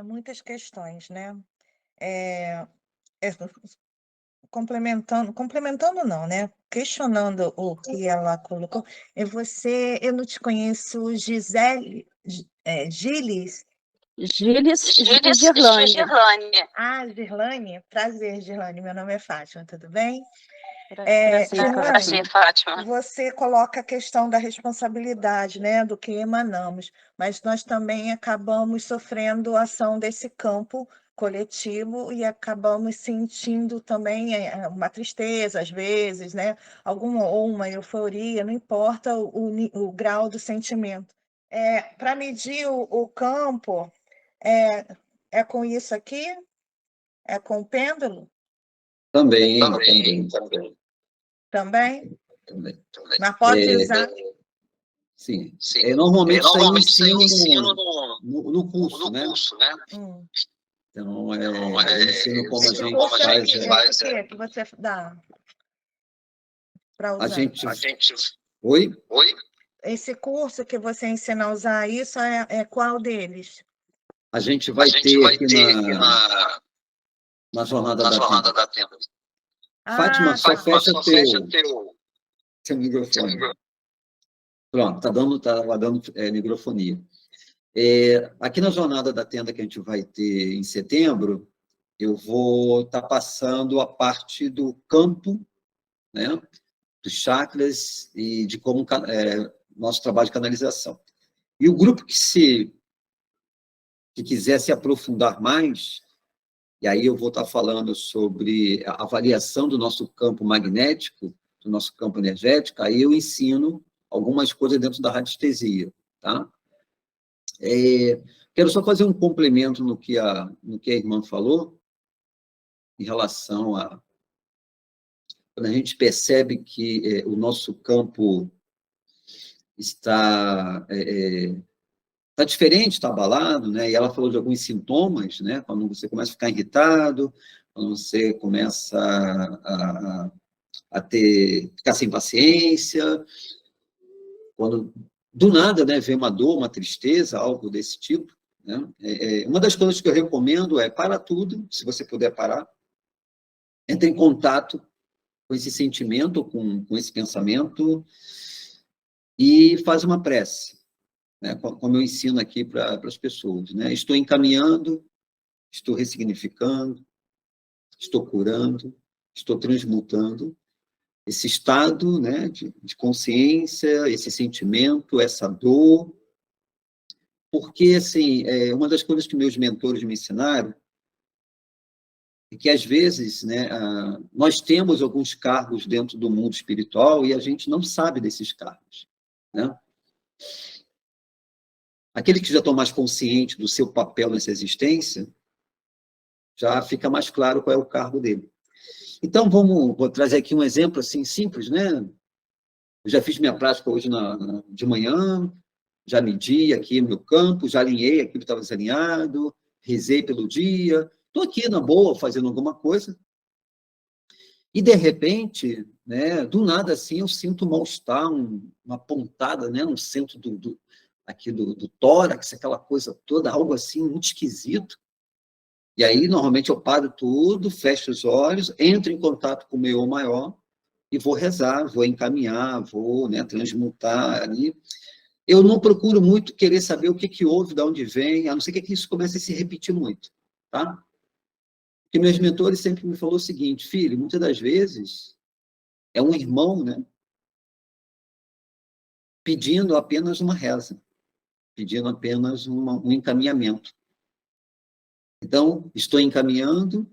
Muitas questões, né? É, é, complementando não, né? Questionando o que ela colocou, eu não te conheço, Giles. Gilles Girlane. Girlane, prazer, Girlane, meu nome é Fátima, tudo bem? Prazer, Fátima. Você coloca a questão da responsabilidade, né, do que emanamos, mas nós também acabamos sofrendo a ação desse campo coletivo e acabamos sentindo também uma tristeza, às vezes, né, ou uma euforia, não importa o grau do sentimento. Para medir o campo, é com isso aqui? É com o pêndulo? Também. Também? Mas pode usar. Sim. Normalmente isso aí eu ensino no curso, né? Então, eu ensino como a gente faz. Que você dá para usar? A gente... Oi? Esse curso que você ensina a usar isso é qual deles? A gente vai ter aqui na Jornada da Tenda. Fátima, só fecha seu microfone. Pronto, tá dando microfonia. Aqui na Jornada da Tenda que a gente vai ter em setembro, eu vou estar passando a parte do campo, né, dos chakras e de como nosso trabalho de canalização. E o grupo que quiser se aprofundar mais, e aí eu vou estar falando sobre a avaliação do nosso campo magnético, do nosso campo energético, aí eu ensino algumas coisas dentro da radiestesia, tá? Quero só fazer um complemento no que a irmã falou, em relação a... Quando a gente percebe que o nosso campo está diferente, está abalado, né? E ela falou de alguns sintomas, né? Quando você começa a ficar irritado, quando você começa a ficar sem paciência, quando do nada, né, vem uma dor, uma tristeza, algo desse tipo, né? Uma das coisas que eu recomendo é para tudo, se você puder parar, entre em contato com esse sentimento, com esse pensamento, e faz uma prece, né? Como eu ensino aqui para as pessoas, né? Estou encaminhando, estou ressignificando, estou curando, estou transmutando esse estado, né, de consciência, esse sentimento, essa dor, porque, assim, uma das coisas que meus mentores me ensinaram é que, às vezes, né, nós temos alguns cargos dentro do mundo espiritual e a gente não sabe desses cargos, né? Aquele que já está mais consciente do seu papel nessa existência, já fica mais claro qual é o cargo dele. Então, vou trazer aqui um exemplo assim simples, né? Eu já fiz minha prática hoje de manhã, já medi aqui o meu campo, já alinhei aquilo que estava desalinhado, rezei pelo dia, estou aqui na boa, fazendo alguma coisa, e, de repente, né, do nada, assim, eu sinto um mal-estar, uma pontada, né, no centro aqui do tórax, aquela coisa toda, algo assim, muito esquisito. E aí, normalmente, eu paro tudo, fecho os olhos, entro em contato com o meu eu maior e vou rezar, vou encaminhar, vou, né, transmutar ali. Eu não procuro muito querer saber o que houve, de onde vem, a não ser que isso comece a se repetir muito, tá? Porque meus mentores sempre me falaram o seguinte: filho, muitas das vezes é um irmão, né, pedindo apenas uma reza, pedindo apenas um encaminhamento. Então, estou encaminhando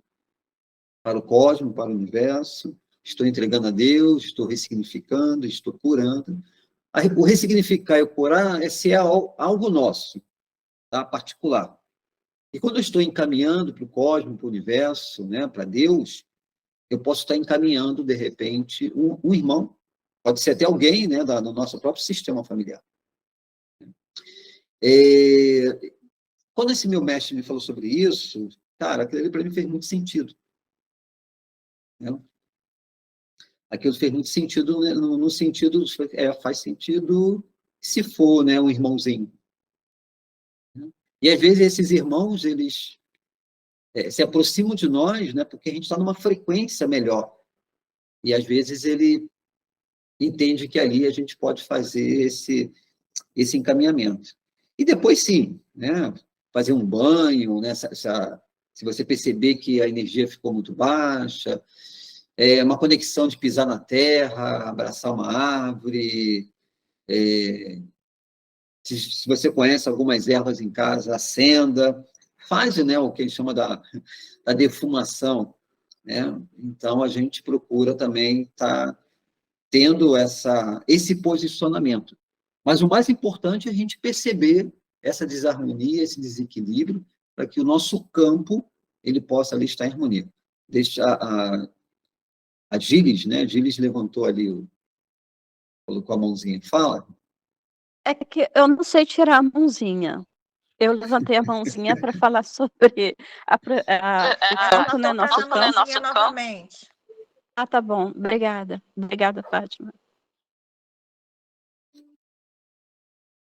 para o cosmos, para o universo, estou entregando a Deus, estou ressignificando, estou curando. O ressignificar e o curar é ser algo nosso, tá? Particular. E quando eu estou encaminhando para o cosmos, para o universo, né, para Deus, eu posso estar encaminhando, de repente, um irmão, pode ser até alguém, né, do nosso próprio sistema familiar. Quando esse meu mestre me falou sobre isso, cara, aquilo para mim fez muito sentido, né? Aquilo fez muito sentido, né, no sentido, faz sentido se for, né, um irmãozinho. E, às vezes, esses irmãos, eles se aproximam de nós, né, porque a gente está numa frequência melhor. E, às vezes, ele entende que ali a gente pode fazer esse encaminhamento. E depois, sim, né, fazer um banho, né, se você perceber que a energia ficou muito baixa, uma conexão de pisar na terra, abraçar uma árvore, se você conhece algumas ervas em casa, acenda, faz, né, o que eles chamam da defumação, né? Então, a gente procura também estar tendo esse posicionamento. Mas o mais importante é a gente perceber essa desarmonia, esse desequilíbrio, para que o nosso campo ele possa ali estar em harmonia. Deixa a Gilles, né? A Gilles levantou ali, colocou a mãozinha. Fala. É que eu não sei tirar a mãozinha. Eu levantei a mãozinha para falar sobre o campo, né, nosso campo. Novamente. Ah, tá bom. Obrigada. Obrigada, Fátima.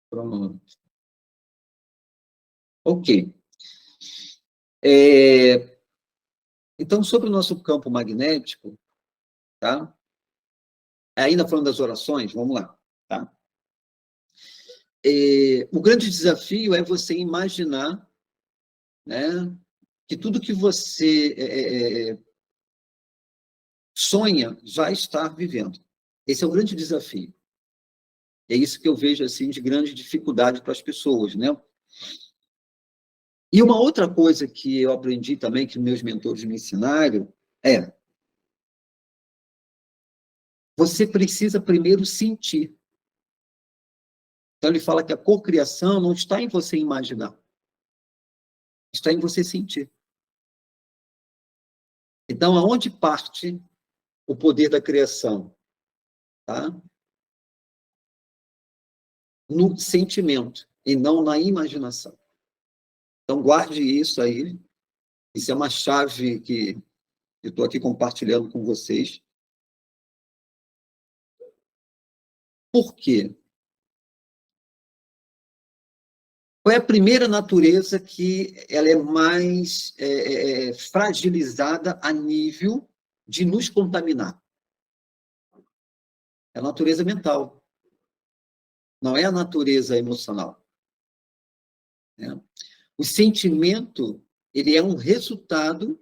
Pronto. Ok. Então, sobre o nosso campo magnético, tá? Ainda falando das orações, vamos lá, tá? O grande desafio é você imaginar, né, que tudo que você sonha já está vivendo. Esse é o grande desafio. É isso que eu vejo assim de grande dificuldade para as pessoas, né? E uma outra coisa que eu aprendi também, que meus mentores me ensinaram, você precisa primeiro sentir. Então, ele fala que a cocriação não está em você imaginar, está em você sentir. Então, aonde parte o poder da criação? Tá? No sentimento, e não na imaginação. Então, guarde isso aí. Isso é uma chave que eu estou aqui compartilhando com vocês. Por quê? Qual é a primeira natureza que ela é mais fragilizada a nível de nos contaminar? É a natureza mental. Não é a natureza emocional. Né? O sentimento, ele é um resultado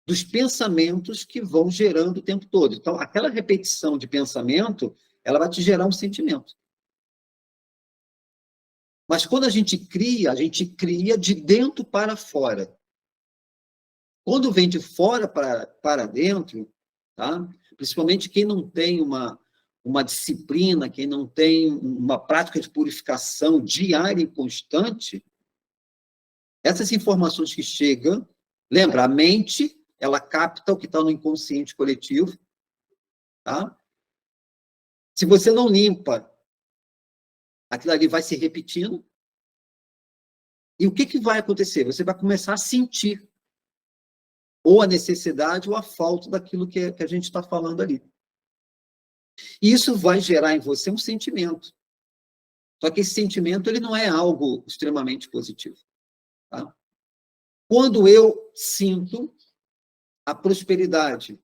dos pensamentos que vão gerando o tempo todo. Então, aquela repetição de pensamento, ela vai te gerar um sentimento. Mas quando a gente cria de dentro para fora. Quando vem de fora para dentro, tá? Principalmente quem não tem uma disciplina, quem não tem uma prática de purificação diária e constante, essas informações que chegam, lembra, a mente, ela capta o que está no inconsciente coletivo, tá? Se você não limpa, aquilo ali vai se repetindo. E o que vai acontecer? Você vai começar a sentir ou a necessidade ou a falta daquilo que a gente está falando ali. E isso vai gerar em você um sentimento. Só que esse sentimento ele não é algo extremamente positivo. Tá? Quando eu sinto a prosperidade,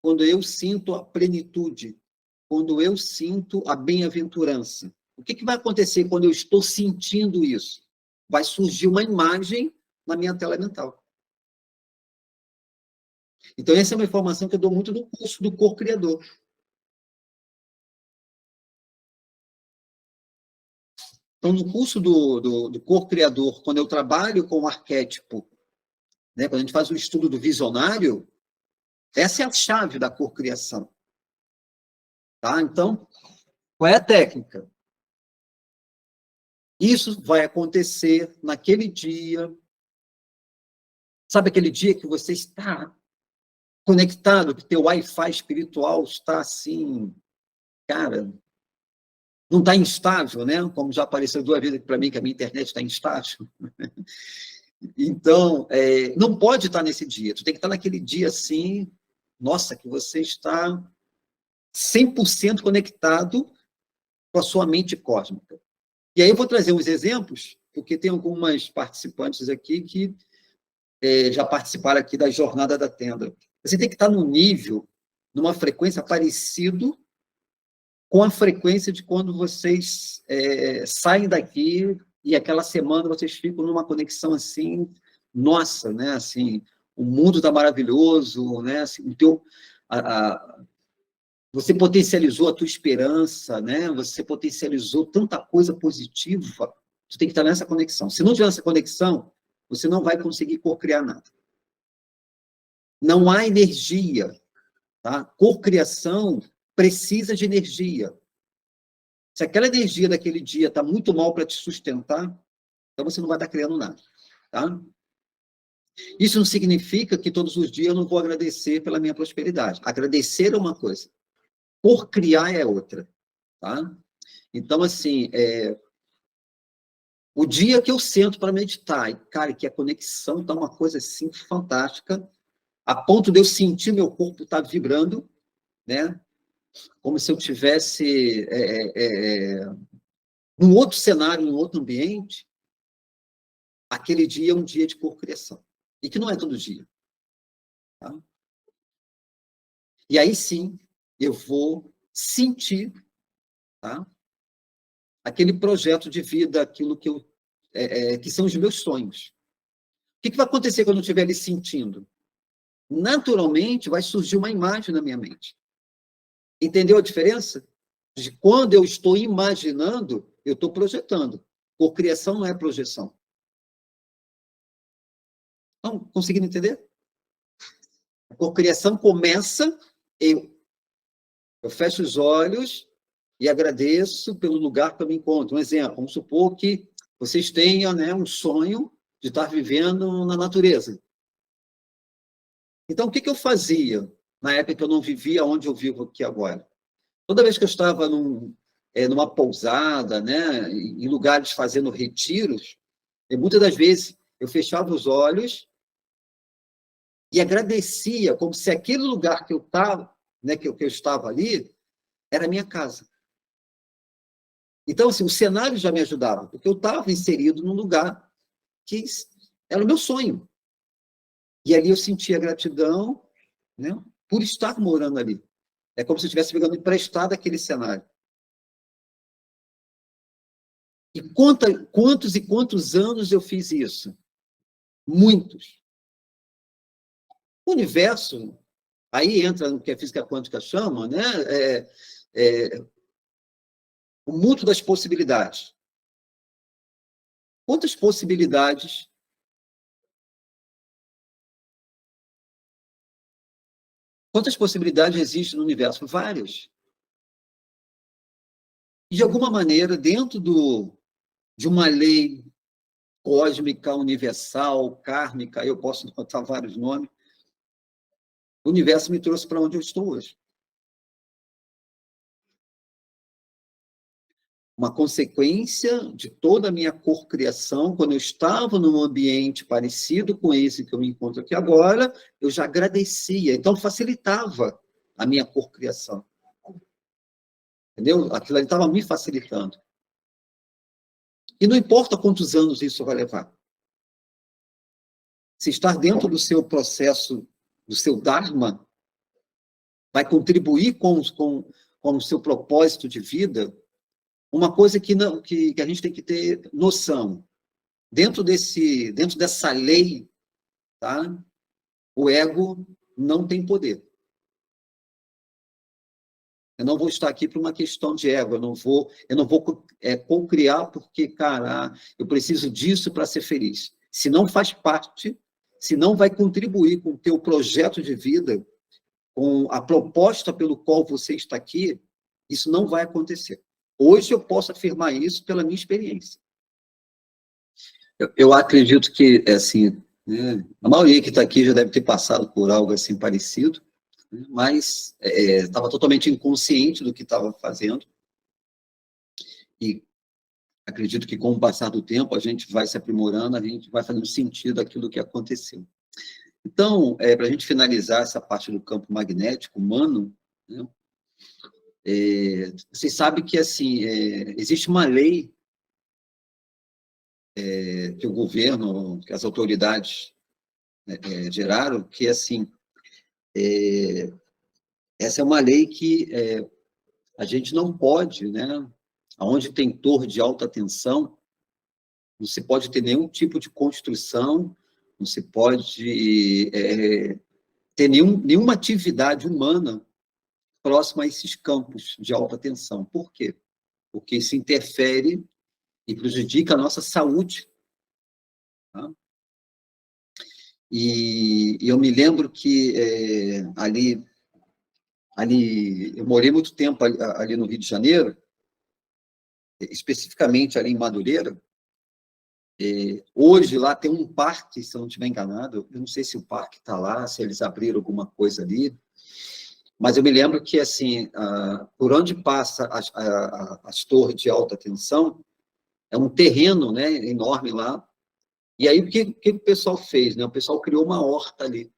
quando eu sinto a plenitude, quando eu sinto a bem-aventurança, o que vai acontecer quando eu estou sentindo isso? Vai surgir uma imagem na minha tela mental. Então, essa é uma informação que eu dou muito no curso do Co-Criador. Então, no curso do Co-Criador, quando eu trabalho com o arquétipo, né, quando a gente faz o estudo do visionário, essa é a chave da cocriação. Tá? Então, qual é a técnica? Isso vai acontecer naquele dia. Sabe aquele dia que você está conectado, que teu Wi-Fi espiritual está assim, cara, não está instável, né? Como já apareceu 2 vezes para mim que a minha internet está instável. Então, não pode estar nesse dia. Tu tem que estar naquele dia assim, nossa, que você está 100% conectado com a sua mente cósmica. E aí eu vou trazer uns exemplos, porque tem algumas participantes aqui que já participaram aqui da Jornada da Tenda. Você tem que estar num nível, numa frequência parecido com a frequência de quando vocês saem daqui e aquela semana vocês ficam numa conexão assim, nossa, né? Assim, o mundo está maravilhoso, né? Assim, você potencializou a tua esperança, né? Você potencializou tanta coisa positiva. Você tem que estar nessa conexão. Se não tiver essa conexão, você não vai conseguir co-criar nada. Não há energia. Tá? Co-criação precisa de energia. Se aquela energia daquele dia está muito mal para te sustentar, então você não vai estar criando nada. Tá? Isso não significa que todos os dias eu não vou agradecer pela minha prosperidade. Agradecer é uma coisa. Por criar é outra. Tá? Então, assim, o dia que eu sento para meditar, e, cara, que a conexão está uma coisa assim fantástica, a ponto de eu sentir meu corpo estar vibrando, né? Como se eu tivesse num outro cenário, num outro ambiente, aquele dia é um dia de cocriação. E que não é todo dia. Tá? E aí sim, eu vou sentir, tá? Aquele projeto de vida, aquilo que são os meus sonhos. O que vai acontecer quando eu estiver ali sentindo? Naturalmente, vai surgir uma imagem na minha mente. Entendeu a diferença? De quando eu estou imaginando, eu estou projetando. Cocriação não é projeção. Estão conseguindo entender? A cocriação começa, eu fecho os olhos, e agradeço pelo lugar que eu me encontro. Um exemplo, vamos supor que vocês tenham, né, um sonho de estar vivendo na natureza. Então, o que eu fazia na época que eu não vivia onde eu vivo aqui agora? Toda vez que eu estava numa pousada, né, em lugares fazendo retiros, e muitas das vezes eu fechava os olhos e agradecia, como se aquele lugar que eu estava, né, que eu estava ali, era a minha casa. Então, assim, o cenário já me ajudava, porque eu estava inserido num lugar que era o meu sonho. E ali eu sentia gratidão, né, por estar morando ali. É como se eu estivesse pegando emprestado aquele cenário. E quantos e quantos anos eu fiz isso? Muitos. O universo, aí entra no que a física quântica chama, né? O mundo das possibilidades. Quantas possibilidades existem no universo? Várias. E, de alguma maneira, dentro de uma lei cósmica, universal, kármica, eu posso botar vários nomes, o universo me trouxe para onde eu estou hoje. Uma consequência de toda a minha cocriação, quando eu estava num ambiente parecido com esse que eu me encontro aqui agora, eu já agradecia, então facilitava a minha cocriação. Entendeu? Aquilo ali estava me facilitando. E não importa quantos anos isso vai levar. Se estar dentro do seu processo, do seu Dharma, vai contribuir com o seu propósito de vida, uma coisa que a gente tem que ter noção. Dentro dessa lei, tá? O ego não tem poder. Eu não vou estar aqui por uma questão de ego, eu não vou co-criar porque, cara, eu preciso disso para ser feliz. Se não faz parte, se não vai contribuir com o teu projeto de vida, com a proposta pelo qual você está aqui, isso não vai acontecer. Hoje eu posso afirmar isso pela minha experiência. Eu acredito que, assim, né, a maioria que está aqui já deve ter passado por algo assim parecido, né, mas estava totalmente inconsciente do que estava fazendo. E acredito que, com o passar do tempo, a gente vai se aprimorando, a gente vai fazendo sentido daquilo que aconteceu. Então, para a gente finalizar essa parte do campo magnético humano, né, vocês sabem que, assim, existe uma lei que o governo, que as autoridades geraram, que, assim, essa é uma lei que a gente não pode, né? Onde tem torre de alta tensão, não se pode ter nenhum tipo de construção, não se pode ter nenhuma atividade humana próxima a esses campos de alta tensão. Por quê? Porque isso interfere e prejudica a nossa saúde. Tá? E eu me lembro que ali eu morei muito tempo ali no Rio de Janeiro, especificamente ali em Madureira. Hoje lá tem um parque, se eu não estiver enganado, eu não sei se o parque está lá, se eles abriram alguma coisa ali, mas eu me lembro que, assim, por onde passa as torres de alta tensão, é um terreno, né, enorme lá. E aí, o que o pessoal fez? Né? O pessoal criou uma horta ali.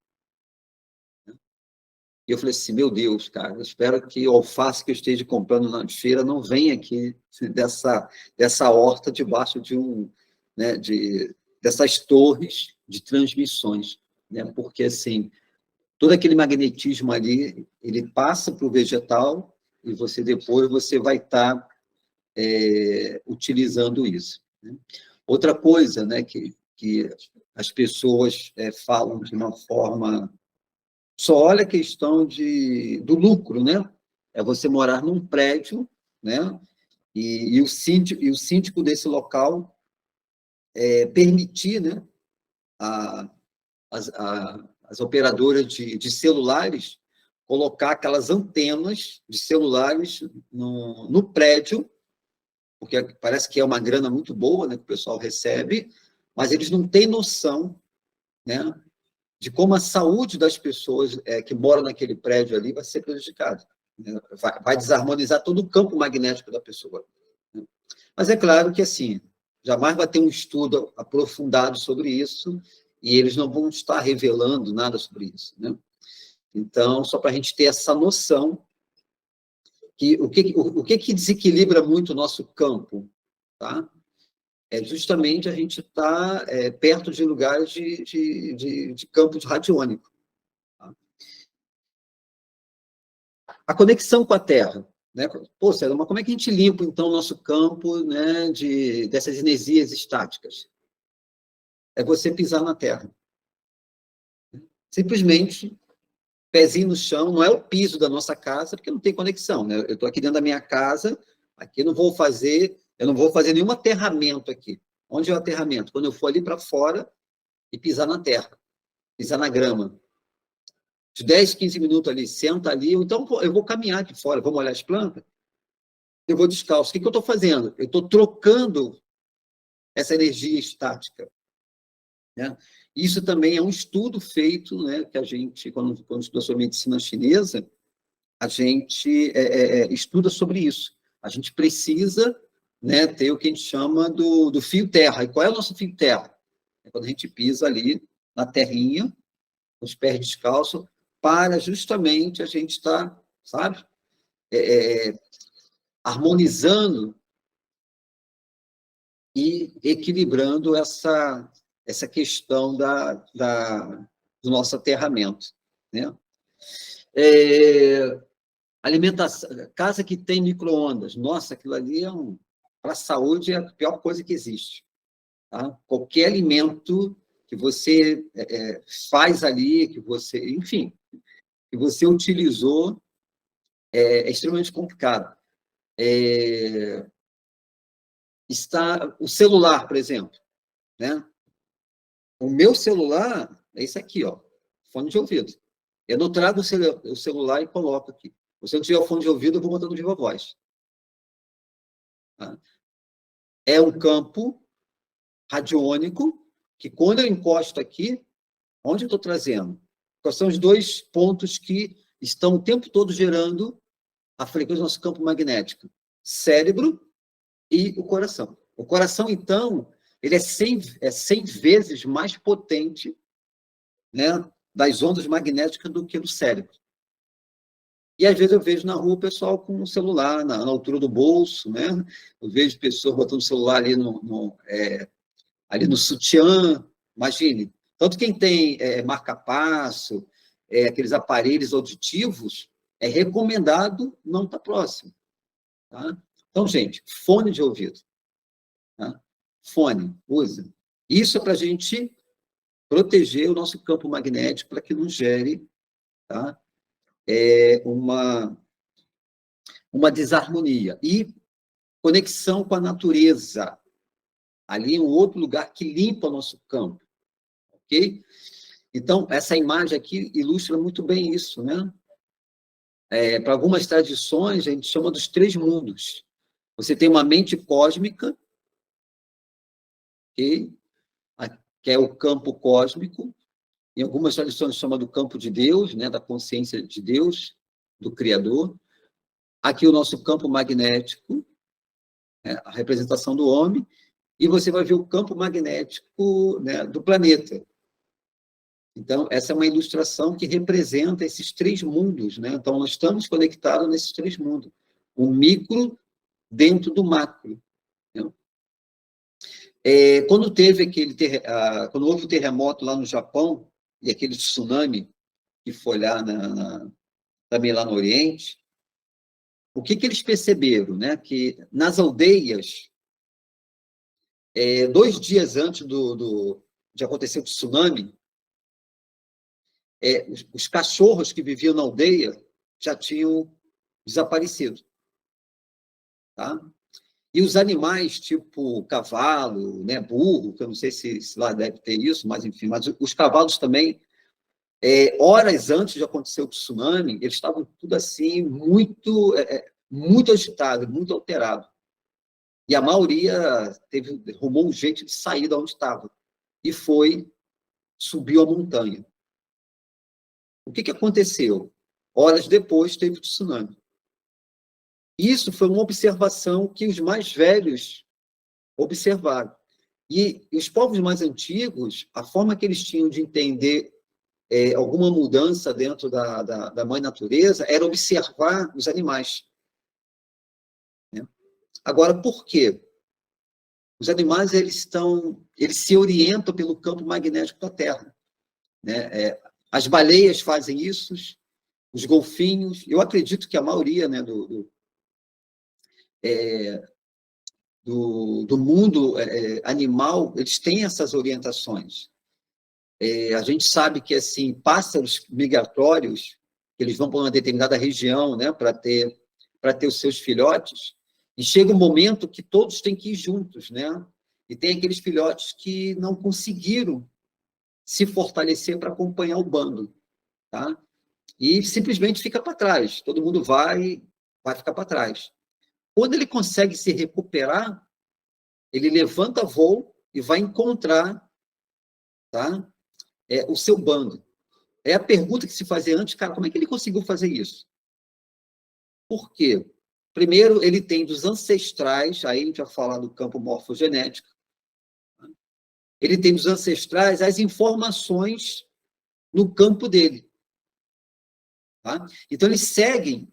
E eu falei assim, meu Deus, cara, eu espero que o alface que eu esteja comprando na feira não venha aqui dessa horta debaixo né, dessas torres de transmissões, né? Porque, assim, todo aquele magnetismo ali, ele passa para o vegetal e depois você vai estar utilizando isso. Né? Outra coisa, né, que as pessoas falam de uma forma... Só olha a questão do lucro, né? É você morar num prédio, né? E o síndico desse local permitir, né, as operadoras de celulares colocar aquelas antenas de celulares no prédio, porque parece que é uma grana muito boa, né, que o pessoal recebe, mas eles não têm noção, né, de como a saúde das pessoas que moram naquele prédio ali vai ser prejudicada, né? Vai desarmonizar todo o campo magnético da pessoa, né? Mas é claro que, assim, jamais vai ter um estudo aprofundado sobre isso e eles não vão estar revelando nada sobre isso, né? Então, só para a gente ter essa noção que o que desequilibra muito o nosso campo, tá? É justamente a gente estar perto de lugares de campos radiônicos. Tá? A conexão com a Terra. Né? Pô, Célio, mas como é que a gente limpa, então, o nosso campo, né, dessas energias estáticas? É você pisar na Terra. Simplesmente, pezinho no chão, não é o piso da nossa casa, porque não tem conexão. Né? Eu estou aqui dentro da minha casa, aqui eu não vou fazer nenhum aterramento aqui. Onde é o aterramento? Quando eu for ali para fora e pisar na terra, pisar na grama. De 10, 15 minutos ali, senta ali, então eu vou caminhar aqui fora, vou molhar as plantas, eu vou descalço. O que eu estou fazendo? Eu estou trocando essa energia estática. Né? Isso também é um estudo feito, né, que a gente, quando estuda sobre medicina chinesa, a gente estuda sobre isso. A gente precisa, né, ter o que a gente chama do fio terra. E qual é o nosso fio terra? É quando a gente pisa ali na terrinha, os pés descalços, para justamente a gente estar, sabe, harmonizando e equilibrando essa questão do nosso aterramento, né? Alimentação, casa que tem micro-ondas, nossa, aquilo ali para a saúde é a pior coisa que existe. Tá? Qualquer alimento que você faz ali, enfim, que você utilizou, é extremamente complicado. Está o celular, por exemplo, né? O meu celular é esse aqui, ó, fone de ouvido. Eu não trago o celular e coloco aqui. Se eu tiver o fone de ouvido, eu vou botando viva voz. Tá? É um campo radiônico que, quando eu encosto aqui, onde eu estou trazendo? Quais são os dois pontos que estão o tempo todo gerando a frequência do nosso campo magnético? Cérebro e o coração. O coração, então, ele é 100 vezes mais potente, né, das ondas magnéticas do que o cérebro. E, às vezes, eu vejo na rua o pessoal com o celular na altura do bolso, né? Eu vejo pessoas botando o celular ali ali no sutiã, imagine. Tanto quem tem marca-passo, aqueles aparelhos auditivos, é recomendado não estar próximo. Tá? Então, gente, fone de ouvido. Tá? Fone, usa. Isso é para a gente proteger o nosso campo magnético para que não gere, tá? Uma desarmonia. E conexão com a natureza. Ali é um outro lugar que limpa o nosso campo. Ok? Então, essa imagem aqui ilustra muito bem isso, né? Para algumas tradições, a gente chama dos 3 mundos. Você tem uma mente cósmica, okay? Que é o campo cósmico. Em algumas tradições chama do campo de Deus, né? Da consciência de Deus, do Criador. Aqui o nosso campo magnético, né? A representação do homem, e você vai ver o campo magnético, né, do planeta. Então, essa é uma ilustração que representa esses 3 mundos, né? Então, nós estamos conectados nesses 3 mundos. O micro dentro do macro. Né? Quando houve o terremoto lá no Japão, e aquele tsunami que foi lá também lá no Oriente, o que eles perceberam? Né? Que nas aldeias, 2 dias antes de acontecer o tsunami, os cachorros que viviam na aldeia já tinham desaparecido. Tá? E os animais, tipo cavalo, né, burro, que eu não sei se lá deve ter isso, mas enfim, mas os cavalos também Horas antes de acontecer o tsunami, eles estavam tudo assim, muito agitado, muito alterado. E a maioria arrumou um jeito de sair de onde estava. E subiu a montanha. O que aconteceu? Horas depois, teve o tsunami. Isso foi uma observação que os mais velhos observaram. E os povos mais antigos, a forma que eles tinham de entender alguma mudança dentro da mãe natureza era observar os animais. Né? Agora, por quê? Os animais eles se orientam pelo campo magnético da Terra. Né? As baleias fazem isso, os golfinhos. Eu acredito que a maioria, né, do mundo animal, eles têm essas orientações. A gente sabe que assim pássaros migratórios, eles vão para uma determinada região, né, para ter os seus filhotes, e chega um momento que todos têm que ir juntos, né? E tem aqueles filhotes que não conseguiram se fortalecer para acompanhar o bando, tá? E simplesmente fica para trás. Todo mundo vai ficar para trás. Quando ele consegue se recuperar, ele levanta voo e vai encontrar, tá? O seu bando. É a pergunta que se fazia antes, cara, como é que ele conseguiu fazer isso? Por quê? Primeiro, ele tem dos ancestrais, aí a gente vai falar do campo morfogenético, ele tem dos ancestrais as informações no campo dele. Tá? Então, eles seguem,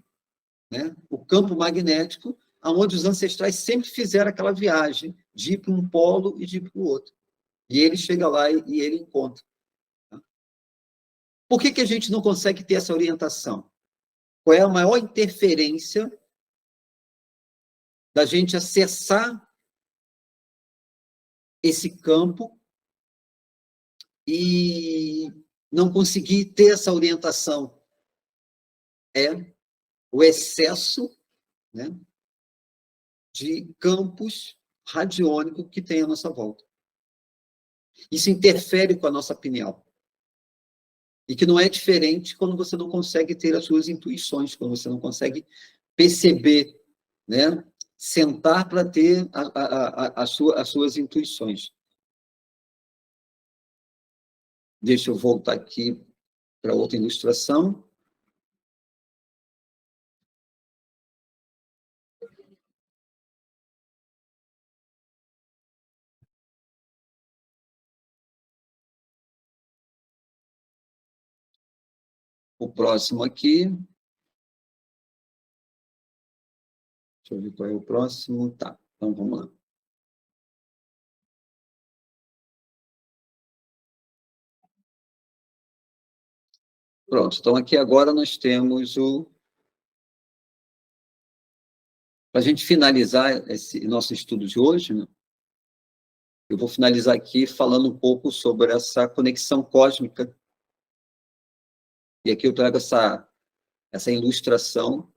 né, o campo magnético, onde os ancestrais sempre fizeram aquela viagem de ir para um polo e de ir para o outro. E ele chega lá e ele encontra. Tá? Por que a gente não consegue ter essa orientação? Qual é a maior interferência da gente acessar esse campo e não conseguir ter essa orientação? O excesso, né, de campos radiônicos que tem à nossa volta. Isso interfere com a nossa pineal. E que não é diferente quando você não consegue ter as suas intuições, quando você não consegue perceber, né, sentar para ter as suas intuições. Deixa eu voltar aqui para outra ilustração. O próximo aqui. Deixa eu ver qual é o próximo. Tá, então vamos lá. Pronto, então aqui agora nós temos para a gente finalizar esse nosso estudo de hoje, né, eu vou finalizar aqui falando um pouco sobre essa conexão cósmica. E aqui eu trago essa ilustração.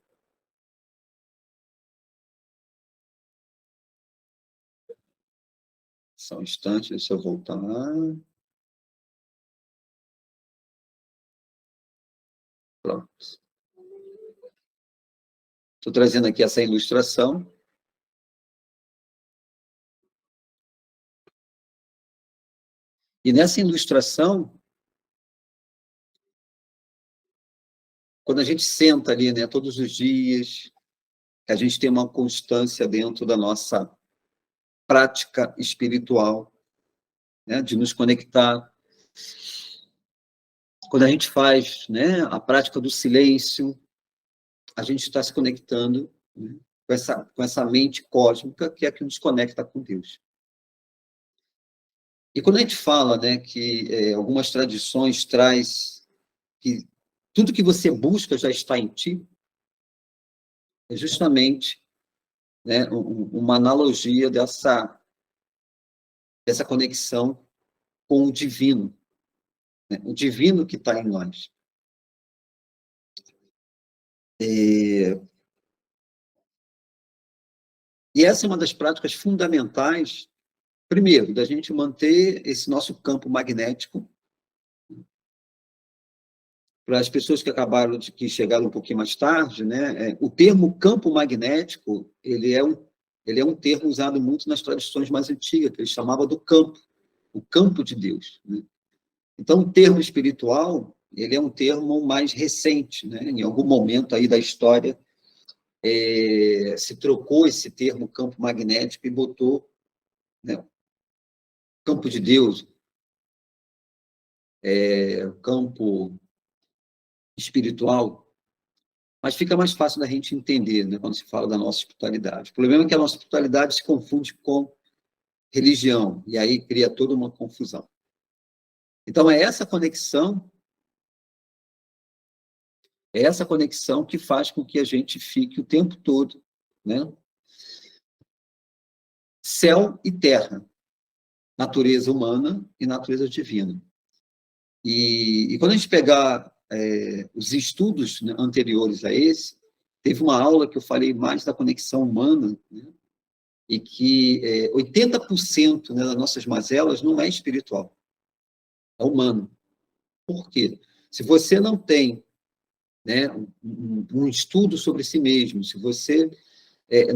Só um instante, deixa eu voltar lá. Pronto. Estou trazendo aqui essa ilustração. E nessa ilustração, quando a gente senta ali, né, todos os dias, a gente tem uma constância dentro da nossa prática espiritual, né, de nos conectar. Quando a gente faz, né, a prática do silêncio, a gente está se conectando, né, com essa mente cósmica que é a que nos conecta com Deus. E quando a gente fala, né, que algumas tradições traz que tudo que você busca já está em ti, é justamente, né, uma analogia dessa conexão com o divino, né, o divino que está em nós. E essa é uma das práticas fundamentais, primeiro, da gente manter esse nosso campo magnético para as pessoas que chegaram um pouquinho mais tarde, né, o termo campo magnético, ele é um termo usado muito nas tradições mais antigas, que ele chamava do campo, o campo de Deus, né? Então, o termo espiritual, ele é um termo mais recente, né? Em algum momento aí da história, se trocou esse termo campo magnético e botou, né, campo de Deus, campo espiritual, mas fica mais fácil da gente entender, né, quando se fala da nossa espiritualidade. O problema é que a nossa espiritualidade se confunde com religião, e aí cria toda uma confusão. Então, é essa conexão que faz com que a gente fique o tempo todo, né? Céu e terra, natureza humana e natureza divina. E quando a gente pegar os estudos, né, anteriores a esse, teve uma aula que eu falei mais da conexão humana, né, e que 80%, né, das nossas mazelas não é espiritual, é humano. Por quê? Se você não tem, né, um estudo sobre si mesmo, se você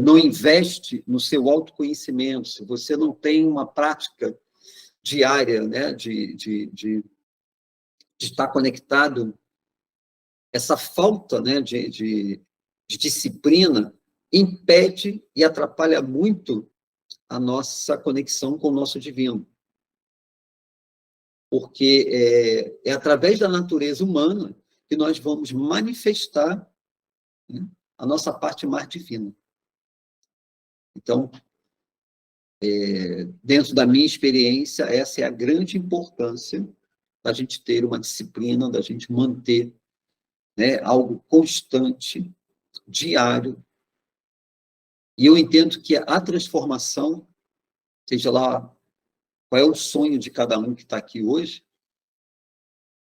não investe no seu autoconhecimento, se você não tem uma prática diária, né, de estar conectado, essa falta, né, de disciplina impede e atrapalha muito a nossa conexão com o nosso divino. Porque é através da natureza humana que nós vamos manifestar, né, a nossa parte mais divina. Então, dentro da minha experiência, essa é a grande importância da gente ter uma disciplina, da gente manter, né, algo constante, diário. E eu entendo que a transformação, seja lá qual é o sonho de cada um que está aqui hoje,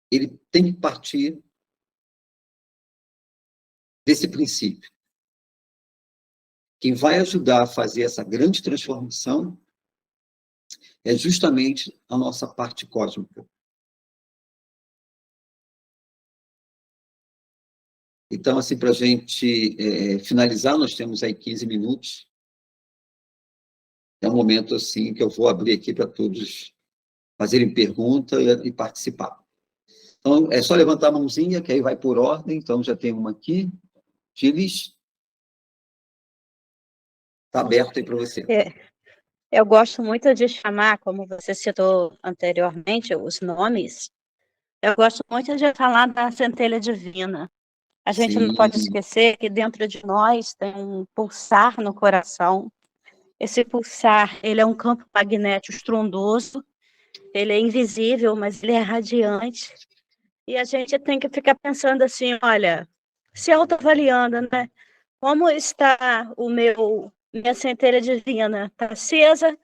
ele tem que partir desse princípio. Quem vai ajudar a fazer essa grande transformação é justamente a nossa parte cósmica. Então, assim, para a gente finalizar, nós temos aí 15 minutos. É um momento, assim, que eu vou abrir aqui para todos fazerem pergunta e participar. Então, é só levantar a mãozinha, que aí vai por ordem. Então, já tem uma aqui. Gilles, está aberto aí para você. Eu gosto muito de chamar, como você citou anteriormente, os nomes. Eu gosto muito de falar da centelha divina. A gente não pode esquecer que dentro de nós tem um pulsar no coração. Esse pulsar, ele é um campo magnético estrondoso, ele é invisível, mas ele é radiante. E a gente tem que ficar pensando assim, olha, se autoavaliando, né? Como está minha centelha divina? Está acesa?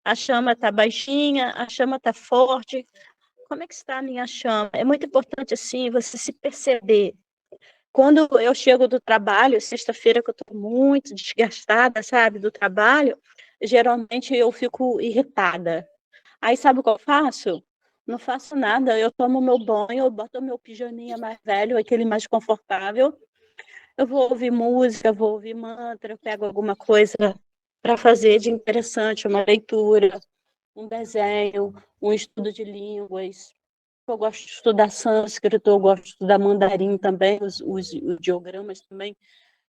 A chama está baixinha? A chama está forte? Como é que está a minha chama? É muito importante, assim, você se perceber. Quando eu chego do trabalho, sexta-feira que eu estou muito desgastada, sabe, do trabalho, geralmente eu fico irritada. Aí sabe o que eu faço? Não faço nada, eu tomo meu banho, eu boto meu pijaminha mais velho, aquele mais confortável, eu vou ouvir música, vou ouvir mantra, eu pego alguma coisa para fazer de interessante, uma leitura, um desenho, um estudo de línguas. Eu gosto de estudar sânscrito, eu gosto de estudar mandarim também, os ideogramas também.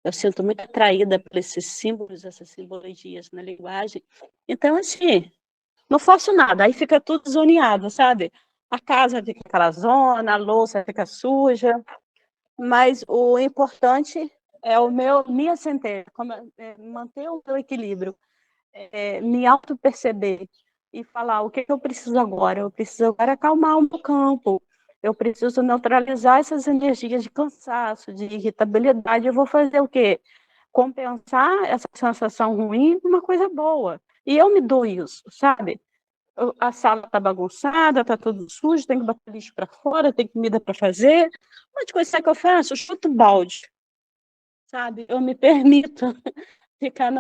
Eu sinto muito atraída por esses símbolos, essas simbologias na linguagem. Então, assim, não faço nada, aí fica tudo zoneado, sabe? A casa fica aquela zona, a louça fica suja, mas o importante é minha centelha, manter o meu equilíbrio, me auto-perceber e falar o que eu preciso agora. Eu preciso agora acalmar o meu campo, eu preciso neutralizar essas energias de cansaço, de irritabilidade. Eu vou fazer o quê? Compensar essa sensação ruim com uma coisa boa. E eu me dou isso, sabe? A sala está bagunçada, está tudo sujo, tem que botar lixo para fora, tem comida para fazer. Um monte de coisa que eu faço, eu chuto balde, sabe? Eu me permito ficar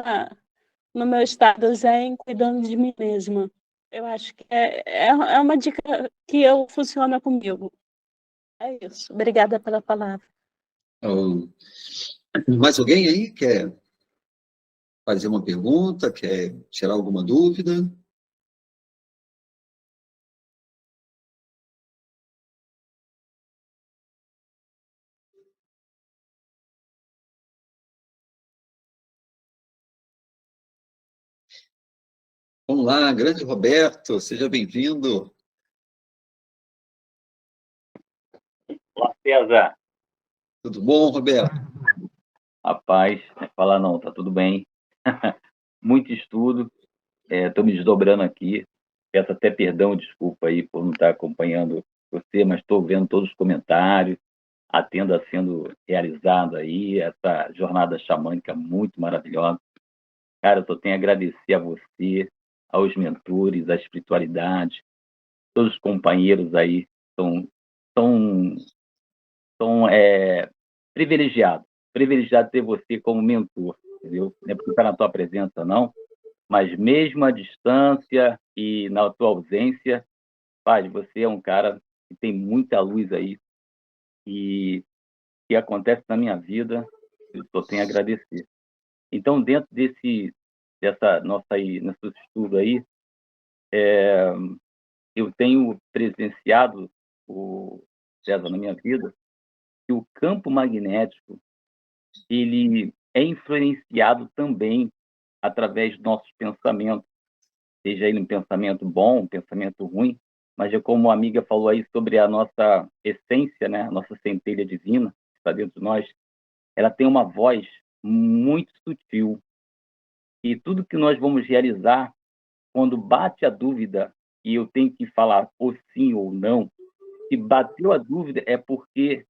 no meu estado zen, cuidando de mim mesma. Eu acho que é uma dica que funciona comigo. É isso. Obrigada pela palavra. Oh, mais alguém aí quer fazer uma pergunta, quer tirar alguma dúvida? Vamos lá, grande Roberto, seja bem-vindo. Olá, César. Tudo bom, Roberto? Rapaz, não é falar não, tá tudo bem. Muito estudo, estou me desdobrando aqui. Peço até perdão, desculpa aí por não estar acompanhando você, mas estou vendo todos os comentários, a tenda sendo realizada aí, essa jornada xamânica muito maravilhosa. Cara, eu só tenho a agradecer a você, aos mentores, à espiritualidade, todos os companheiros aí são, são privilegiados. Privilegiado ter você como mentor, entendeu? Não é porque está na tua presença, não, mas mesmo à distância e na tua ausência, pai, você é um cara que tem muita luz aí e que acontece na minha vida, eu só tenho a agradecer. Então, dentro dessa nosso estudo aí, eu tenho presenciado, o César, na minha vida, que o campo magnético ele é influenciado também através dos nossos pensamentos, seja ele um pensamento bom, um pensamento ruim, mas é como a amiga falou aí sobre a nossa essência, né, a nossa centelha divina, que está dentro de nós, ela tem uma voz muito sutil. E tudo que nós vamos realizar, quando bate a dúvida, e eu tenho que falar ou sim ou não, se bateu a dúvida é porque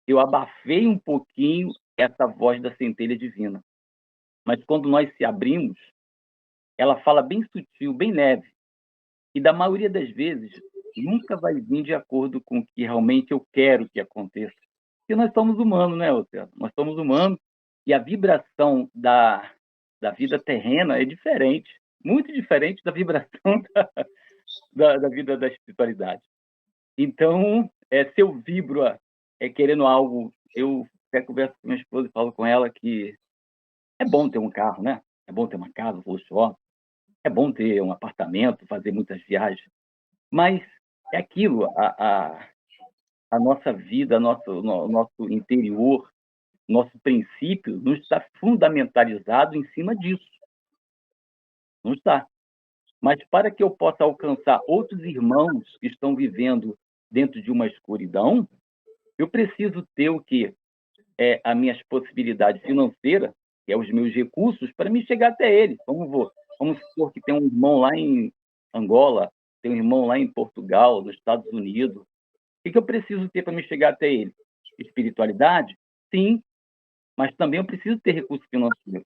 eu abafei um pouquinho essa voz da centelha divina. Mas quando nós se abrimos, ela fala bem sutil, bem leve. E da maioria das vezes, nunca vai vir de acordo com o que realmente eu quero que aconteça. Porque nós somos humanos, né, Oceano? Nós somos humanos e a vibração da vida terrena é diferente, muito diferente da vibração da vida da espiritualidade. Então, se eu vibro querendo algo, eu até converso com minha esposa e falo com ela que é bom ter um carro, né? É bom ter uma casa luxuosa, é bom ter um apartamento, fazer muitas viagens, mas é aquilo, a nossa vida, nosso interior, nosso princípio não está fundamentalizado em cima disso. Não está. Mas para que eu possa alcançar outros irmãos que estão vivendo dentro de uma escuridão, eu preciso ter o quê? As minhas possibilidades financeiras, que é os meus recursos, para me chegar até ele. Vamos supor que tem um irmão lá em Angola, tem um irmão lá em Portugal, nos Estados Unidos. O que eu preciso ter para me chegar até ele? Espiritualidade? Sim, mas também eu preciso ter recursos financeiros.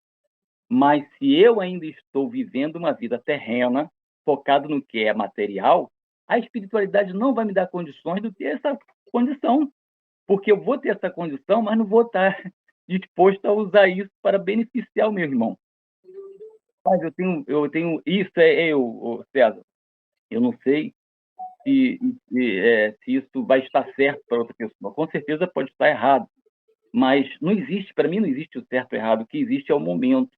Mas se eu ainda estou vivendo uma vida terrena, focado no que é material, a espiritualidade não vai me dar condições de ter essa condição. Porque eu vou ter essa condição, mas não vou estar disposto a usar isso para beneficiar o meu irmão. Mas eu tenho isso eu, César. Eu não sei se isso vai estar certo para outra pessoa. Com certeza pode estar errado, mas não existe, para mim não existe o certo e o errado. O que existe é o momento.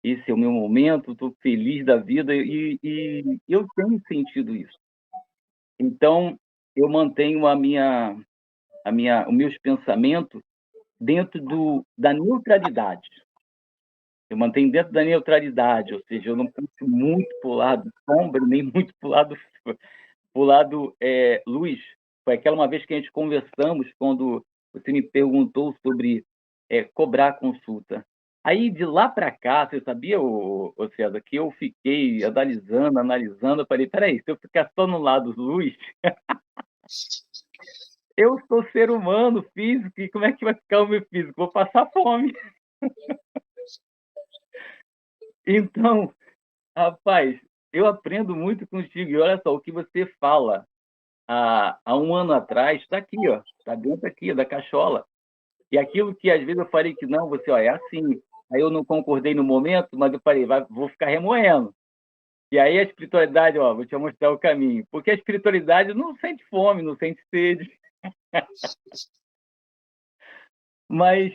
Esse é o meu momento, estou feliz da vida e eu tenho sentido isso. Então, eu mantenho os meus pensamentos dentro da neutralidade. Eu mantenho dentro da neutralidade, ou seja, eu não puxo muito para o lado sombra, nem muito para o lado luz. Foi aquela uma vez que a gente conversamos, quando você me perguntou sobre cobrar consulta. Aí, de lá para cá, você sabia, César, que eu fiquei analisando, eu falei, peraí, se eu ficar só no lado luz, eu sou ser humano, físico, e como é que vai ficar o meu físico? Vou passar fome. Então, rapaz, eu aprendo muito contigo. E olha só, o que você fala há um ano atrás está aqui, ó, está dentro aqui da cachola. E aquilo que às vezes eu falei que não, você, ó, é assim. Aí eu não concordei no momento, mas eu falei, vou ficar remoendo. E aí a espiritualidade, ó, vou te mostrar o caminho. Porque a espiritualidade não sente fome, não sente sede. Mas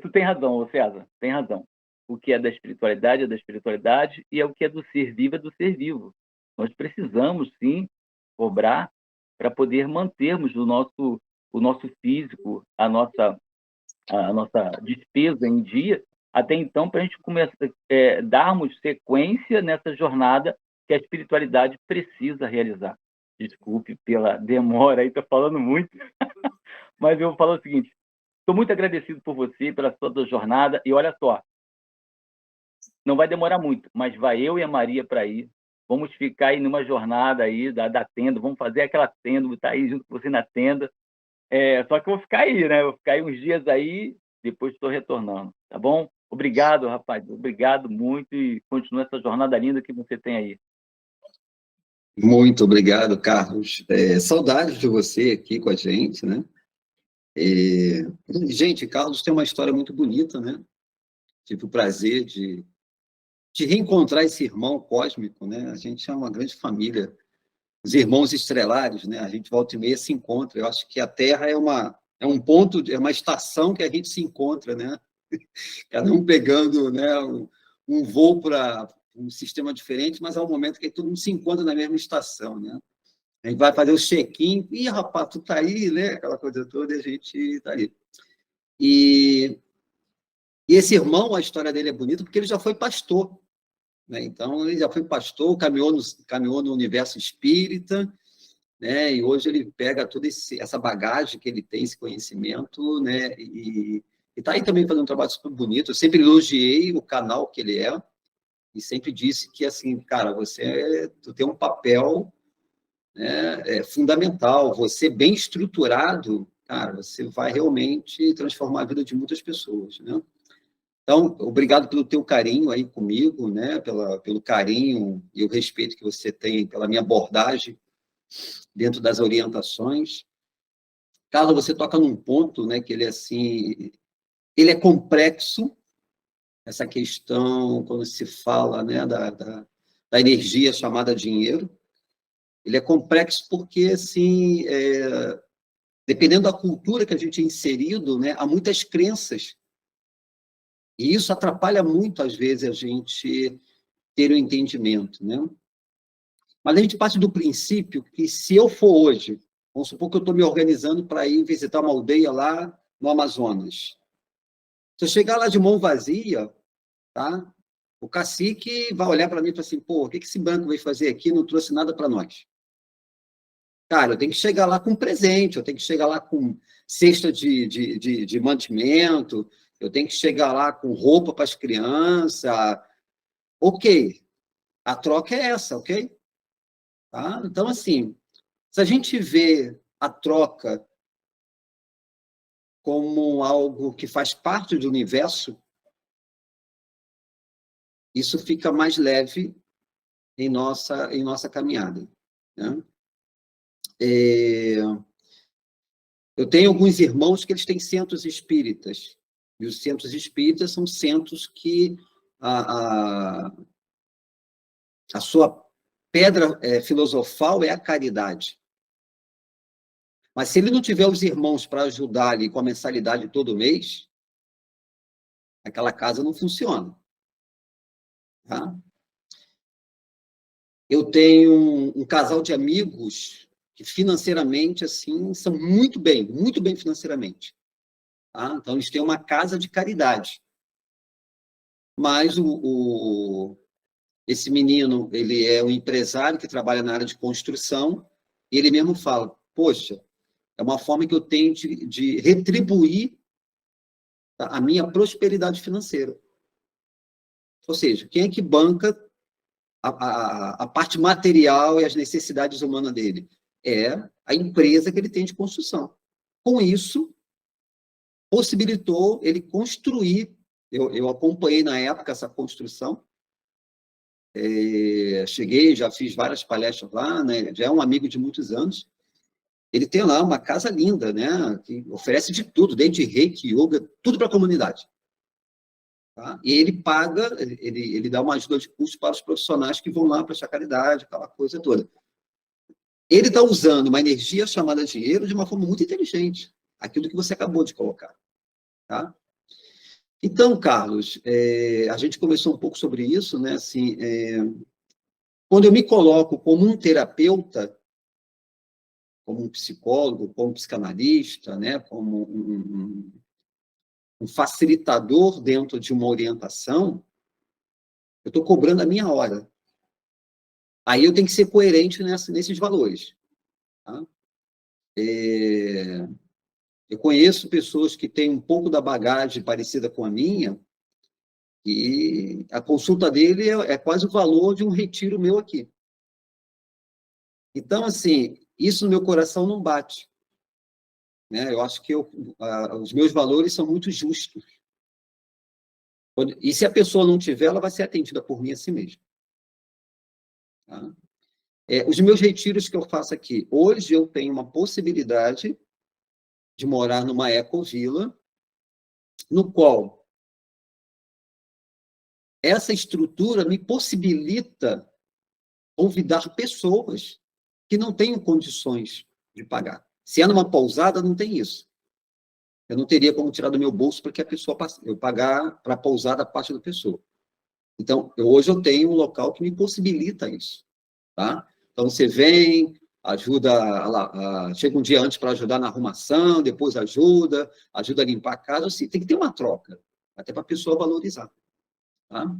tu tem razão, ô César, tem razão. O que é da espiritualidade é da espiritualidade, e o que é do ser vivo é do ser vivo. Nós precisamos, sim, cobrar para poder mantermos o nosso físico, a nossa despesa em dia, até então, para a gente começar, darmos sequência nessa jornada que a espiritualidade precisa realizar. Desculpe pela demora aí, estou falando muito, mas eu falo o seguinte: estou muito agradecido por você, pela sua jornada, e olha só, não vai demorar muito, mas vai eu e a Maria para ir. Vamos ficar aí numa jornada aí da tenda, vamos fazer aquela tenda, vou estar aí junto com você na tenda. Só que eu vou ficar aí, né? Eu vou ficar aí uns dias aí, depois estou retornando, tá bom? Obrigado, rapaz. Obrigado muito e continua essa jornada linda que você tem aí. Muito obrigado, Carlos. Saudades de você aqui com a gente, né? Gente, Carlos tem uma história muito bonita, né? Tive o prazer de reencontrar esse irmão cósmico, né? A gente é uma grande família, os irmãos estrelares, né? A gente volta e meia se encontra. Eu acho que a Terra é um ponto, é uma estação que a gente se encontra, né? Cada um pegando, né, um voo para um sistema diferente, mas há um momento que todo mundo se encontra na mesma estação, né? A gente vai fazer o check-in, e rapaz, tu tá aí, né? Aquela coisa toda, e a gente tá aí. E esse irmão, a história dele é bonita porque ele já foi pastor, né? Então, ele já foi pastor, caminhou no universo espírita, né? E hoje ele pega toda essa bagagem que ele tem, esse conhecimento, né? E está aí também fazendo um trabalho super bonito. Eu sempre elogiei o canal que ele é e sempre disse que, assim, cara, tu tem um papel, né, fundamental. Você bem estruturado, cara, você vai realmente transformar a vida de muitas pessoas, né? Então, obrigado pelo teu carinho aí comigo, né? Pelo carinho e o respeito que você tem pela minha abordagem dentro das orientações. Carlos, você toca num ponto, né, que ele assim, ele é complexo, essa questão, quando se fala, né, da energia chamada dinheiro, ele é complexo porque, assim, dependendo da cultura que a gente é inserido, né, há muitas crenças, e isso atrapalha muito, às vezes, a gente ter o entendimento, né? Mas a gente parte do princípio que, se eu for hoje, vamos supor que eu estou me organizando para ir visitar uma aldeia lá no Amazonas. Se eu chegar lá de mão vazia, tá? O cacique vai olhar para mim e falar assim: pô, o que esse branco veio fazer aqui? Não trouxe nada para nós. Cara, eu tenho que chegar lá com presente, eu tenho que chegar lá com cesta de mantimento, eu tenho que chegar lá com roupa para as crianças. Ok, a troca é essa, ok? Tá? Então, assim, se a gente vê a troca como algo que faz parte do universo, isso fica mais leve em nossa caminhada, né? Eu tenho alguns irmãos que eles têm centros espíritas, e os centros espíritas são centros que a sua pedra filosofal é a caridade. Mas se ele não tiver os irmãos para ajudar ali com a mensalidade todo mês, aquela casa não funciona. Tá? Eu tenho um casal de amigos que financeiramente, assim, são muito bem financeiramente. Tá? Então, eles têm uma casa de caridade. Mas esse menino, ele é um empresário que trabalha na área de construção, e ele mesmo fala: poxa, é uma forma que eu tenho de retribuir a minha prosperidade financeira. Ou seja, quem é que banca a parte material e as necessidades humanas dele? É a empresa que ele tem de construção. Com isso, possibilitou ele construir. Eu acompanhei na época essa construção. Cheguei, já fiz várias palestras lá, né? Já é um amigo de muitos anos. Ele tem lá uma casa linda, né? Que oferece de tudo, desde reiki, yoga, tudo para a comunidade. Tá? E ele paga, ele dá uma ajuda de custo para os profissionais que vão lá prestar caridade, aquela coisa toda. ele está usando uma energia chamada dinheiro de uma forma muito inteligente, aquilo que você acabou de colocar. Tá? Então, Carlos, a gente conversou um pouco sobre isso, né? Assim, quando eu me coloco como um terapeuta, como um psicólogo, como um psicanalista, né? Como um facilitador dentro de uma orientação, eu estou cobrando a minha hora. Aí eu tenho que ser coerente nesses valores. Tá? Eu conheço pessoas que têm um pouco da bagagem parecida com a minha, e a consulta dele é quase o valor de um retiro meu aqui. Então, assim, isso no meu coração não bate. Né? Eu acho que os meus valores são muito justos. E se a pessoa não tiver, ela vai ser atendida por mim assim mesmo. Tá? Os meus retiros que eu faço aqui, hoje eu tenho uma possibilidade de morar numa ecovila, no qual essa estrutura me possibilita convidar pessoas que não tenham condições de pagar. Se é numa pousada, não tem isso. Eu não teria como tirar do meu bolso para que a pessoa eu pagar para a pousada a parte da pessoa. Então, hoje eu tenho um local que me possibilita isso. Tá? Então, você vem, ajuda, chega um dia antes para ajudar na arrumação, depois ajuda a limpar a casa. Assim, tem que ter uma troca, até para a pessoa valorizar. Tá?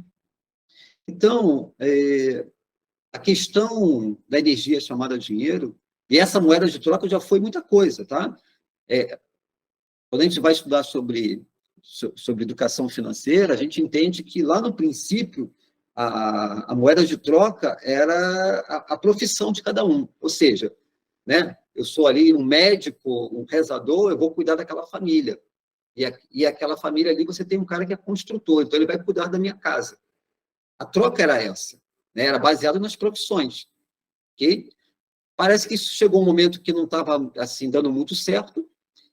Então, a questão da energia chamada dinheiro, e essa moeda de troca já foi muita coisa. Tá? Quando a gente vai estudar sobre educação financeira, a gente entende que lá no princípio a moeda de troca era a profissão de cada um. Ou seja, né, eu sou ali um médico, um rezador, eu vou cuidar daquela família. E aquela família ali, você tem um cara que é construtor, então ele vai cuidar da minha casa. A troca era essa, né, era baseada nas profissões. Okay? Parece que isso chegou um momento que não estava assim, dando muito certo,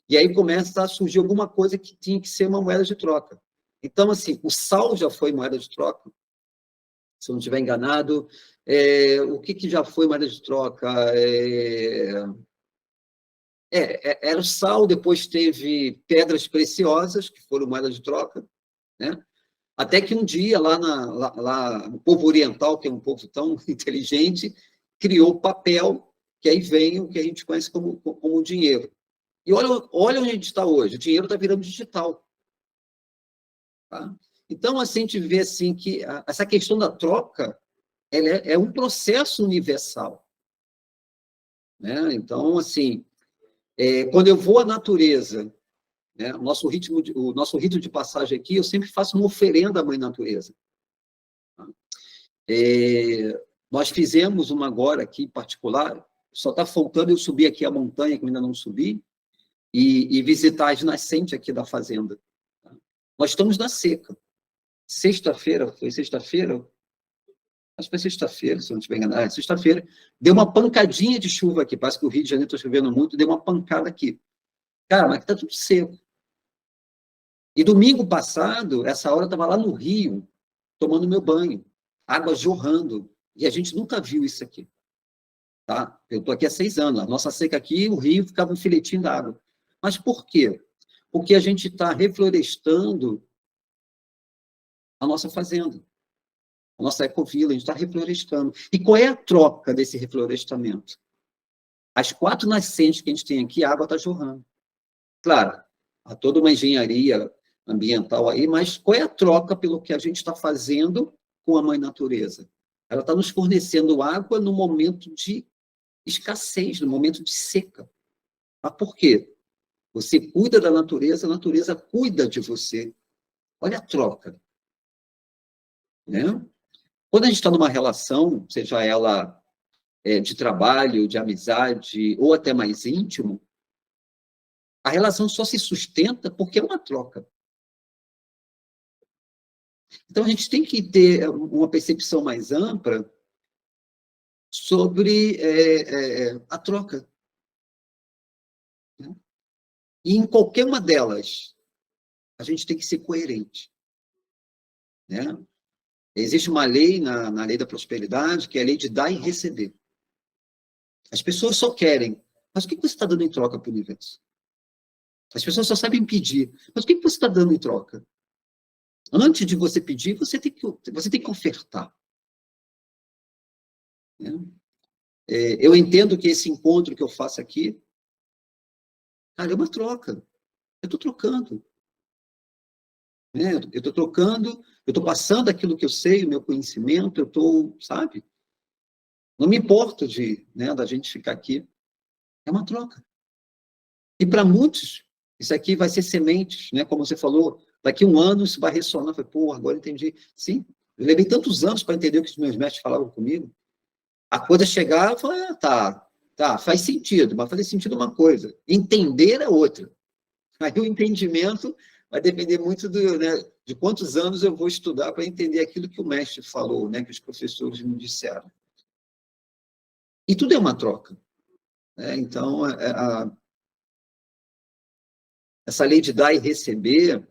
e aí começa a surgir alguma coisa que tinha que ser uma moeda de troca. Então, assim, o sal já foi moeda de troca, se eu não estiver enganado. O que já foi moeda de troca? Era o sal, depois teve pedras preciosas, que foram moeda de troca, né? Até que um dia, lá no povo oriental, que é um povo tão inteligente, criou papel, que aí vem o que a gente conhece como dinheiro. E olha onde a gente está hoje, o dinheiro está virando digital. Tá? Então, assim, a gente vê assim, que essa questão da troca ela é um processo universal. Né? Então, assim, quando eu vou à natureza, né, o nosso rito de passagem aqui, eu sempre faço uma oferenda à Mãe Natureza. Tá? Nós fizemos uma agora aqui em particular, só está faltando eu subir aqui a montanha, que eu ainda não subi, e visitar as nascentes aqui da fazenda. Tá? Nós estamos na seca. Foi sexta-feira? Acho que foi sexta-feira, se eu não estiver enganado. Sexta-feira, deu uma pancadinha de chuva aqui. Parece que o Rio de Janeiro está chovendo muito, deu uma pancada aqui. Cara, mas aqui está tudo seco. E domingo passado, essa hora, eu estava lá no Rio, tomando meu banho, água jorrando. E a gente nunca viu isso aqui. Tá? Eu estou aqui há 6 anos. A nossa seca aqui, o rio ficava um filetinho d'água. Mas por quê? Porque a gente está reflorestando a nossa fazenda, a nossa ecovila, a gente está reflorestando. E qual é a troca desse reflorestamento? As 4 nascentes que a gente tem aqui, a água está jorrando. Claro, há toda uma engenharia ambiental aí, mas qual é a troca pelo que a gente está fazendo com a Mãe Natureza? Ela está nos fornecendo água no momento de escassez, no momento de seca. Mas por quê? Você cuida da natureza, a natureza cuida de você. Olha a troca. Né? Quando a gente está numa relação, seja ela de trabalho, de amizade, ou até mais íntimo, a relação só se sustenta porque é uma troca. Então, a gente tem que ter uma percepção mais ampla sobre a troca. Né? E em qualquer uma delas, a gente tem que ser coerente. Né? Existe uma lei na lei da prosperidade, que é a lei de dar e receber. As pessoas só querem. Mas o que você está dando em troca para o universo? As pessoas só sabem pedir. Mas o que você está dando em troca? Antes de você pedir, você tem que ofertar. Eu entendo que esse encontro que eu faço aqui, cara, é uma troca. Eu estou trocando. Eu estou trocando, eu estou passando aquilo que eu sei, o meu conhecimento, eu estou, sabe? Não me importo da gente ficar aqui. É uma troca. E para muitos, isso aqui vai ser sementes, né? Como você falou, daqui a um ano isso vai ressonar. Falei, pô, agora entendi. Sim, eu levei tantos anos para entender o que os meus mestres falavam comigo. A coisa chegar, eu falei, tá, faz sentido, mas fazer sentido é uma coisa, entender é outra. Aí o entendimento vai depender muito de quantos anos eu vou estudar para entender aquilo que o mestre falou, né? Que os professores me disseram. E tudo é uma troca. Então, essa lei de dar e receber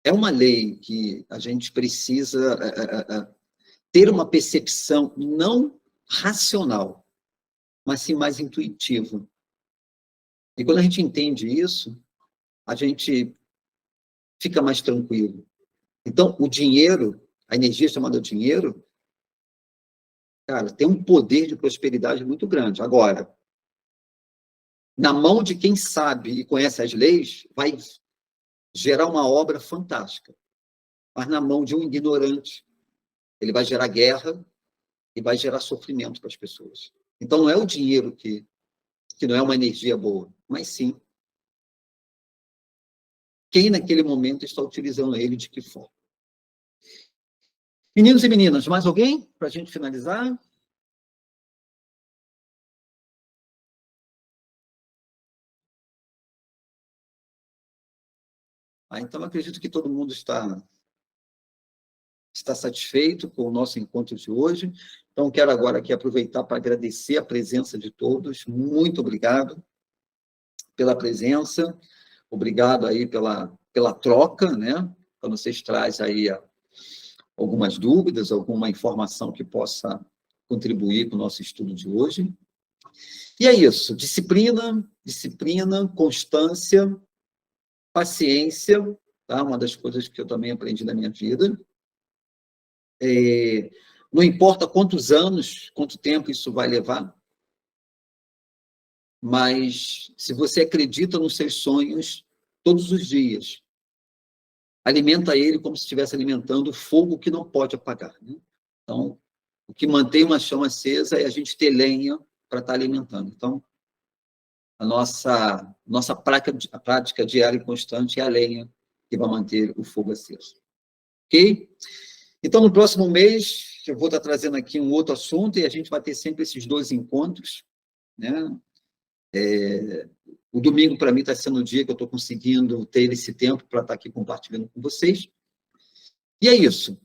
é uma lei que a gente precisa ter uma percepção não racional, mas sim mais intuitiva. E quando a gente entende isso, a gente fica mais tranquilo. Então, o dinheiro, a energia chamada dinheiro, cara, tem um poder de prosperidade muito grande. Agora, na mão de quem sabe e conhece as leis, vai gerar uma obra fantástica. Mas na mão de um ignorante, ele vai gerar guerra e vai gerar sofrimento para as pessoas. Então, não é o dinheiro que não é uma energia boa, mas sim quem naquele momento está utilizando ele de que forma. Meninos e meninas, mais alguém para a gente finalizar? Então, acredito que todo mundo está satisfeito com o nosso encontro de hoje. Então, quero agora aqui aproveitar para agradecer a presença de todos. Muito obrigado pela presença. Obrigado aí pela troca, né? Quando vocês trazem aí algumas dúvidas, alguma informação que possa contribuir com o nosso estudo de hoje. E é isso. Disciplina, constância, paciência, tá? Uma das coisas que eu também aprendi na minha vida. Não importa quantos anos, quanto tempo isso vai levar, mas se você acredita nos seus sonhos todos os dias, alimenta ele como se estivesse alimentando o fogo que não pode apagar, né? Então, o que mantém uma chama acesa é a gente ter lenha para estar alimentando. Então, a nossa prática diária e constante é a lenha que vai manter o fogo aceso. Ok? Então, no próximo mês, eu vou estar trazendo aqui um outro assunto e a gente vai ter sempre esses 2 encontros, né? O domingo, para mim, está sendo o dia que eu estou conseguindo ter esse tempo para estar aqui compartilhando com vocês. E é isso.